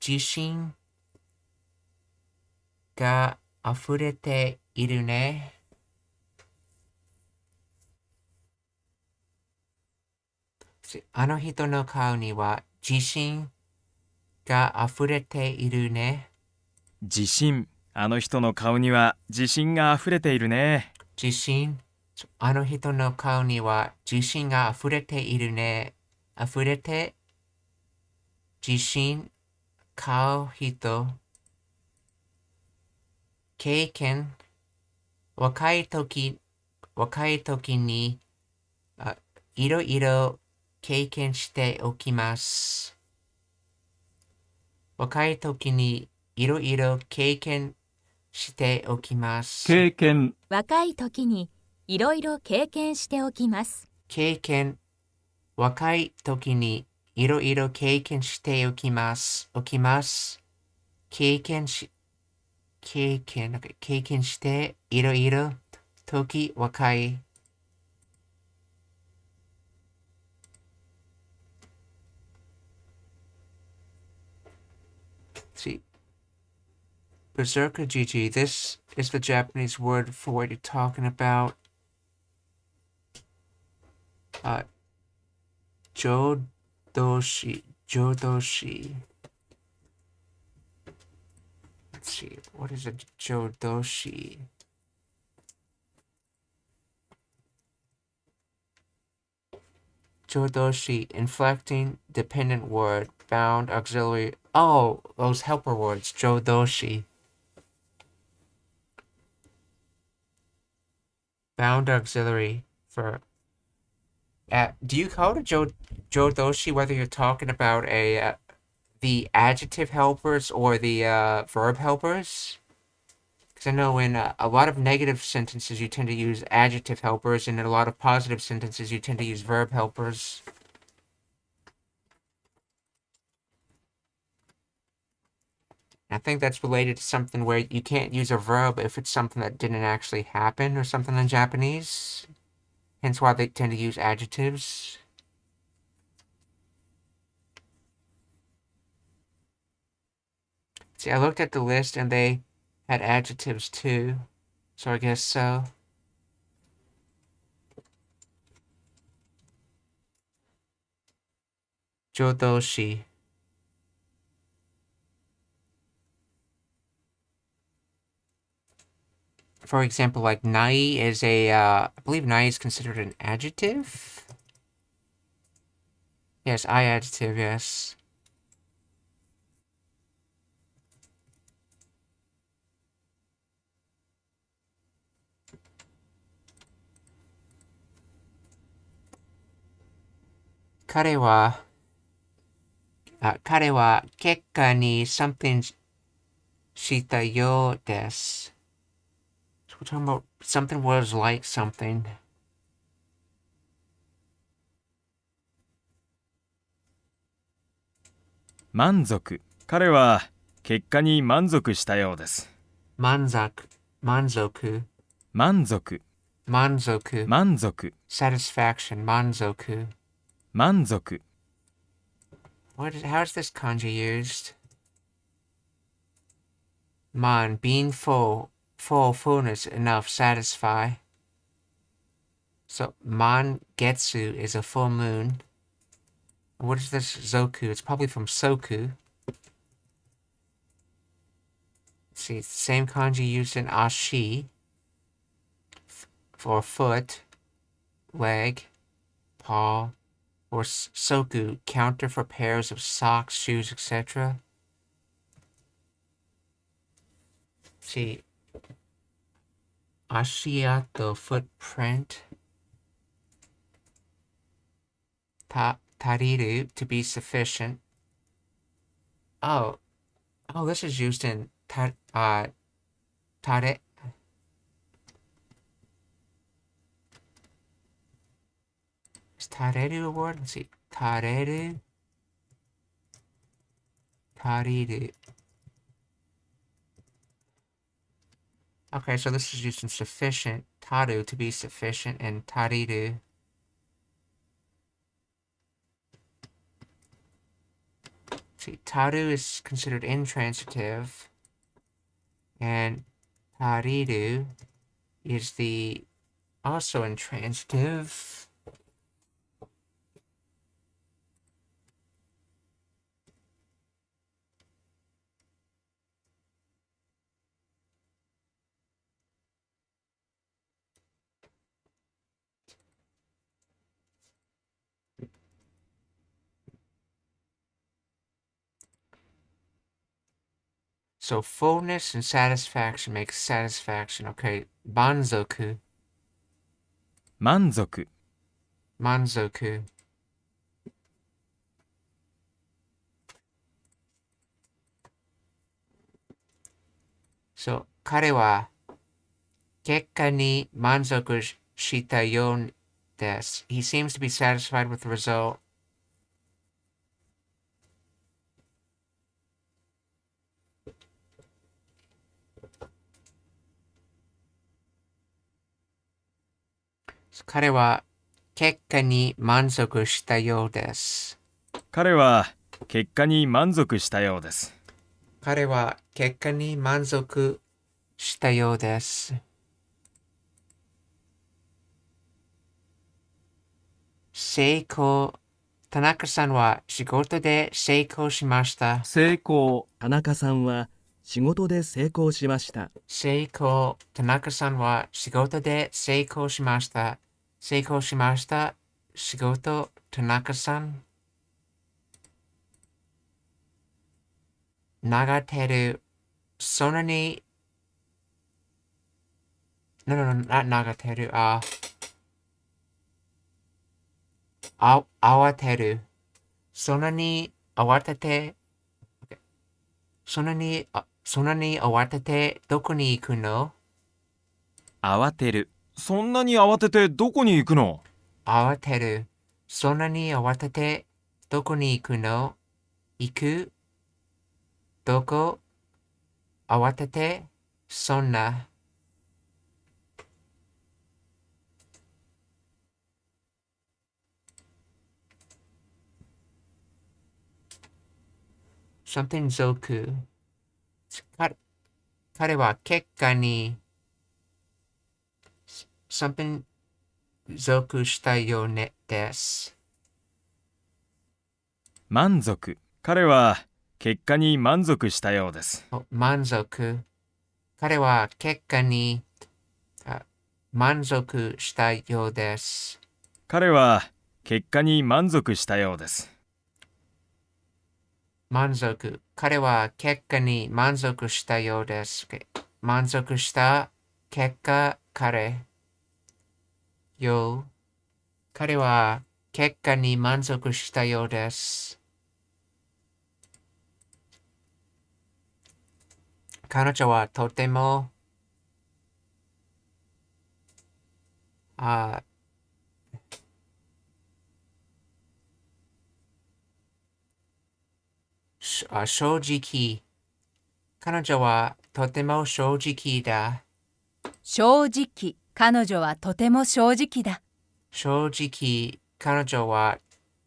A: 自信が溢れているね。あの人の顔には自信が溢れているね。
B: 自信。あの人の顔には自信があふれているね。
A: 自信。あの人の顔には自信が溢れているね。溢れて、自信、顔人、経験、若い時にいろいろ経験しておきます。若い時にいろいろ経験しておきます。
E: 若い時にいろいろ経験しておきます。
A: 経験。若い時にいろいろ経験しておきます。経験していろいろ時若い。See, Berserker GG, this is the Japanese word for what you're talking about. Jodoshi. Let's see, what is a jodoshi? Jodoshi, inflecting, dependent word, bound, auxiliary. Oh, those helper words, jodoshi. Bound auxiliary for. Do you call it jodoshi whether you're talking about the adjective helpers or the verb helpers? Because I know in a lot of negative sentences you tend to use adjective helpers, and in a lot of positive sentences you tend to use verb helpers. I think that's related to something where you can't use a verb if it's something that didn't actually happen or something in Japanese. Hence why they tend to use adjectives. See, I looked at the list and they had adjectives too. So I guess so. Jodoshi. For example, like nai is I believe nai is considered an adjective. Yes, adjective, yes. Kare wa kekka ni something shita yo desu. So we're talking about something was like something.
B: 満足。彼は結果に満足したようです。
A: 満足、満足、
B: 満足、
A: 満足、
B: 満足、
A: satisfaction, 満足.
B: 満足。
A: How is this kanji used? Man, being full, fullness, enough, satisfy. So, man getsu is a full moon. What is this zoku? It's probably from soku. See, it's the same kanji used in ashi for foot, leg, paw, or soku, counter for pairs of socks, shoes, etc. See, ashiato, footprint. Tariru, to be sufficient. Oh, this is used in tare. Is tareru a word? Let's see. Tareru. Tariru. Okay, so this is used in sufficient. Taru, to be sufficient, and tariru. See, taru is considered intransitive, and tariru is the also intransitive. So fullness and satisfaction makes satisfaction. Okay, banzoku,
B: 満足、
A: manzoku. So, 彼は結果に満足したようです。He seems to be satisfied with the result. So, 彼は結果に満足したようです。
B: 彼は結果に満足したようです。
A: 彼は結果に満足したようです。成功。田中さんは仕事で成功しました。
F: 成功。田中さんは仕事で成功しました。
A: 成功。田中さんは仕事で成功しました。成功しました。仕事、田中さん。長てる。そんなに、no, not 長てる。慌てる。そんなに慌てて、そんなに慌ててどこに行くの？
B: 慌てる。そんなに慌ててどこに行くの？
A: 慌てる。そんなに慌ててどこに行くの？行く？どこ？慌てて？そんな。something 属。彼は結果に something 属したようねです。
B: 満足。彼は結果に満足したようです。
A: 満足。彼は結果に満足したようです。
B: 彼は結果に満足したようです。
A: 満足。彼は結果に満足したようです。満足した結果、彼。よ。彼は結果に満足したようです。彼女はとても正直彼女はとても正直だ。
D: 正直、彼女はとても正直だ。
A: 正直、彼女は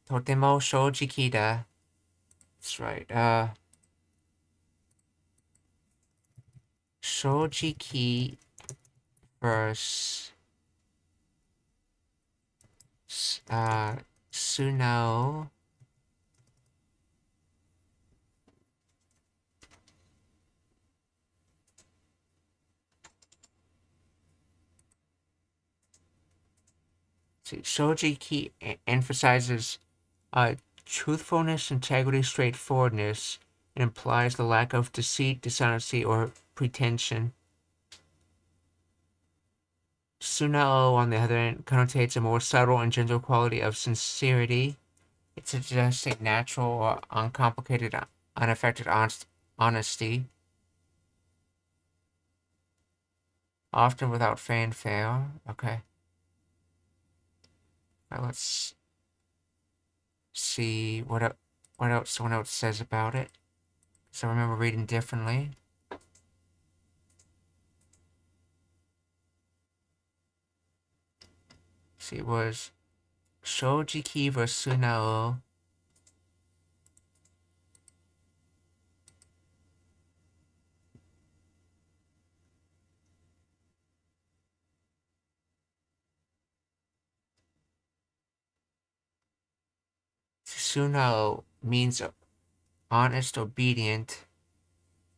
A: とても正直だ。That's right. 正直 versus 素直。See, 正直emphasizes truthfulness, integrity, straightforwardness. It implies the lack of deceit, dishonesty, or pretension. Sunao, on the other hand, connotates a more subtle and gentle quality of sincerity. It suggests a natural or uncomplicated, unaffected honesty, often without fanfare. Okay. Now let's see what else someone else says about it. So I remember reading differently. See, it was Shojiki versus Sunao. Sunao means honest, obedient,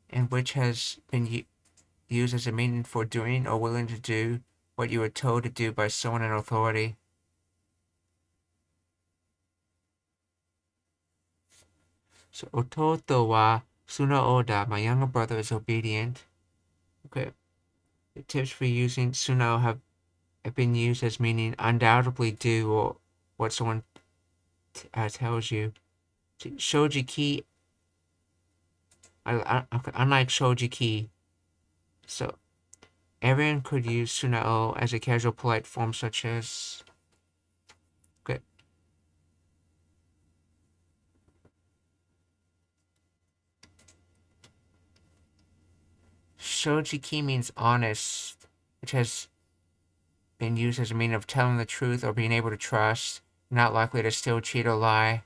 A: and which has been used as a meaning for doing or willing to do what you were told to do by someone in authority. So, Ototo wa Sunao da. My younger brother is obedient. Okay. The tips for using Sunao have been used as meaning undoubtedly do or what someone tells you. Shojiki, unlike Shojiki, so everyone could use Sunao as a casual polite form such as, okay. Shojiki means honest, which has been used as a meaning of telling the truth or being able to trust, not likely to steal, cheat, or lie.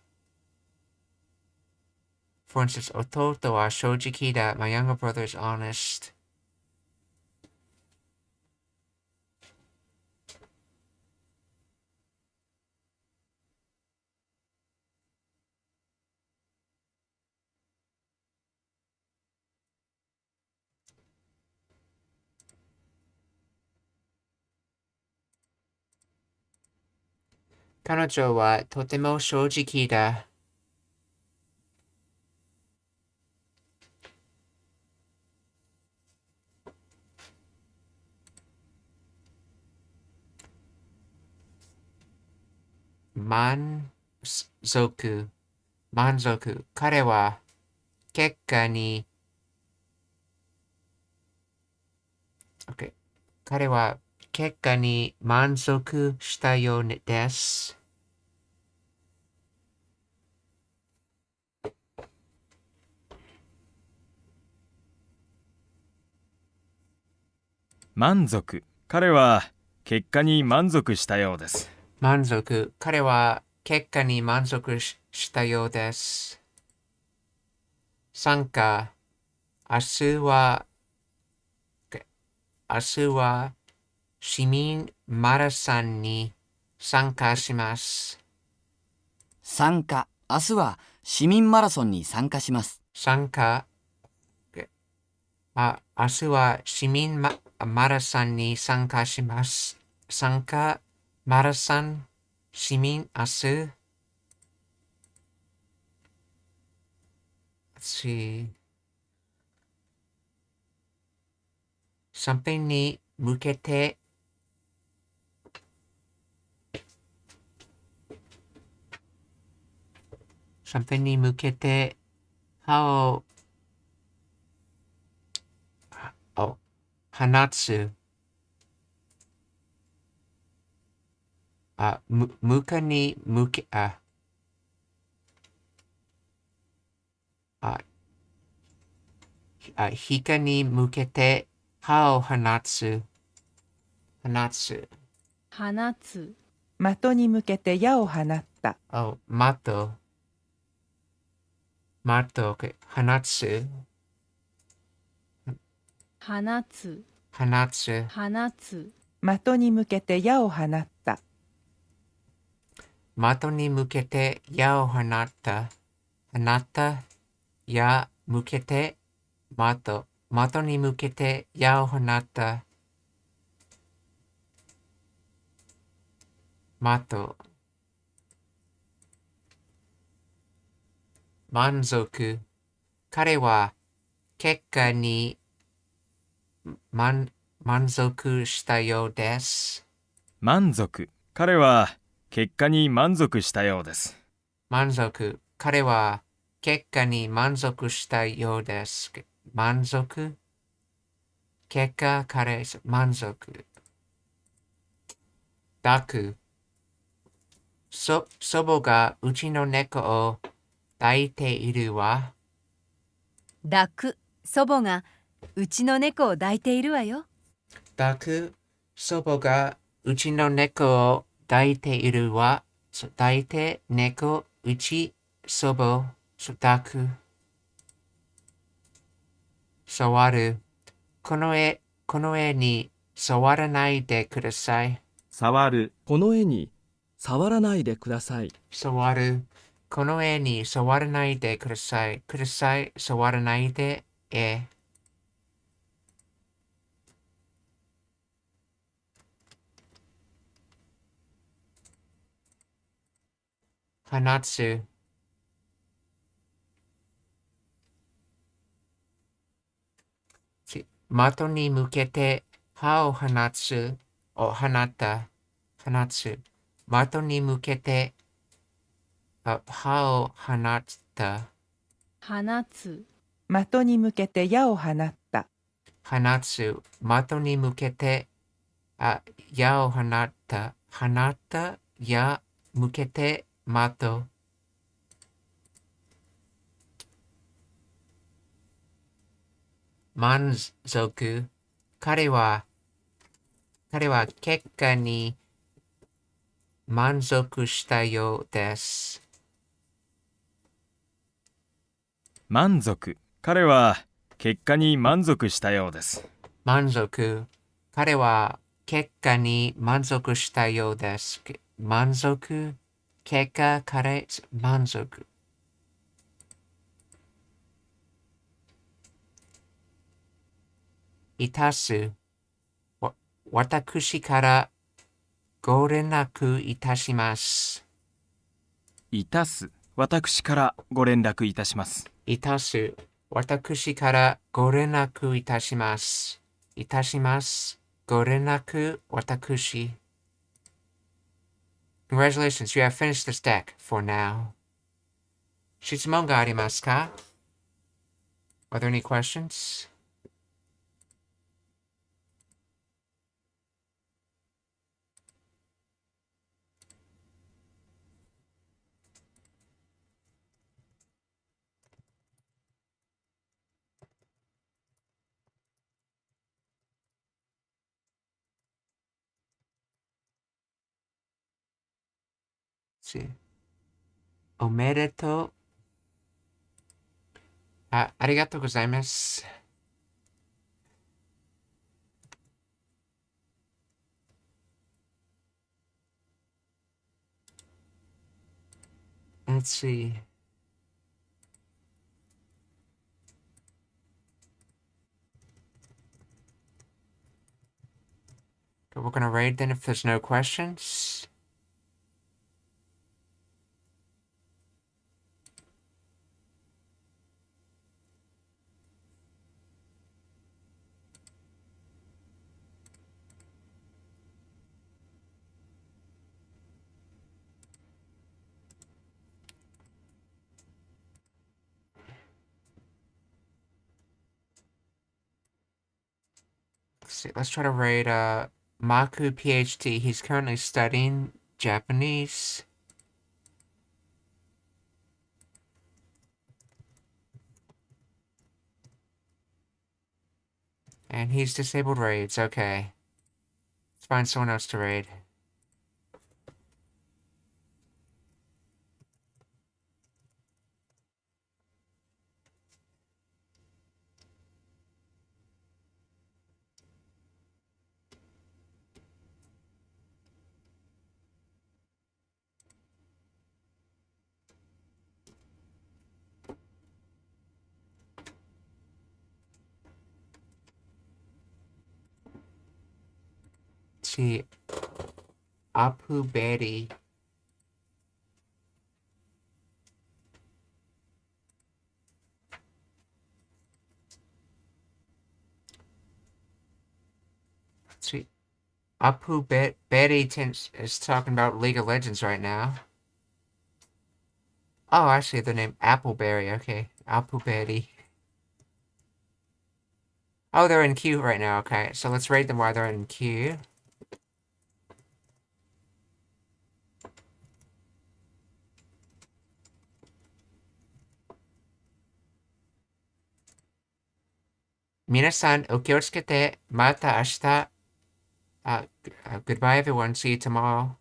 A: For instance, Ototo wa shojiki da. My younger brother is honest. Kanojo wa totemo shojiki da. Manzoku. 彼は結果に、okay. 彼は結果に満足したようです。
B: 満足。彼は結果に満足したようです。
A: 満足。彼は結果に満足したようです。参加。明日は市民マラソンに参加します。
C: 参加。明日は市民マラソンに参加します。
A: 参加。明日は市民マラソンに参加します。参加、マラソン、市民、明日。Let's see. Something に向けて歯を放つ。向かに向け、光に向けて歯を放つ。放つ。
H: 放つ、
G: 的に向けて矢を放った。
A: Oh, 的。的。Okay. 放つ。
H: 放つ、
A: 放つ。
H: 放つ、
G: 的に向けて矢を放った。
A: 的に向けて矢を放った。放った。矢向けて的。的に向けて矢を放った。的。満足。彼は結果に満足したようです。
B: 満足。彼は結果に満足したようです。
A: 満足。彼は結果に満足したようです。満足。結果、彼、満足。抱く。祖母がうちの猫を抱いているわ。
D: 抱く。祖母がうちの猫を抱いているわよ。
A: 抱く。祖母がうちの猫を抱いているわ。抱いて猫、うち、祖母、抱く。触る。この絵に触らないでください。
B: 触る。
F: この絵に触らないでください。
A: 触る。この絵に触らないでください。ください。触らないで、絵。放つ。的に向けて歯を放つ。放った。放つ。的に向けて歯を放った。
H: 放つ、
G: 的に向けて矢を放った。
A: 放つ。的に向けて矢を放った。放った。矢向けて的。満足。彼は結果に満足したようです。
B: 満足。彼は結果に満足したようです。
A: 満足。彼は結果に満足したようです。満足。結果、彼、満足。いたす。私からご連絡いたします。
B: いたす。私からご連絡いたします。
A: いたす。私からご連絡いたします。いたします。ご連絡、私。Congratulations, you have finished this deck for now. 質問がありますか? Are there any questions? Let's see. おめでとう。ありがとうございます。Let's see. Okay, we're gonna raid then if there's no questions. Let's try to raid Maku PhD. He's currently studying Japanese. And he's disabled raids. Okay. Let's find someone else to raid. Let's see. Apu Betty. Let's see. Betty is talking about League of Legends right now. Oh, actually, the name Appleberry. Okay, Apu Betty. Oh, they're in queue right now. Okay, so let's raid them while they're in queue. Minasan, お気をつけて。また明日。Goodbye, everyone. See you tomorrow.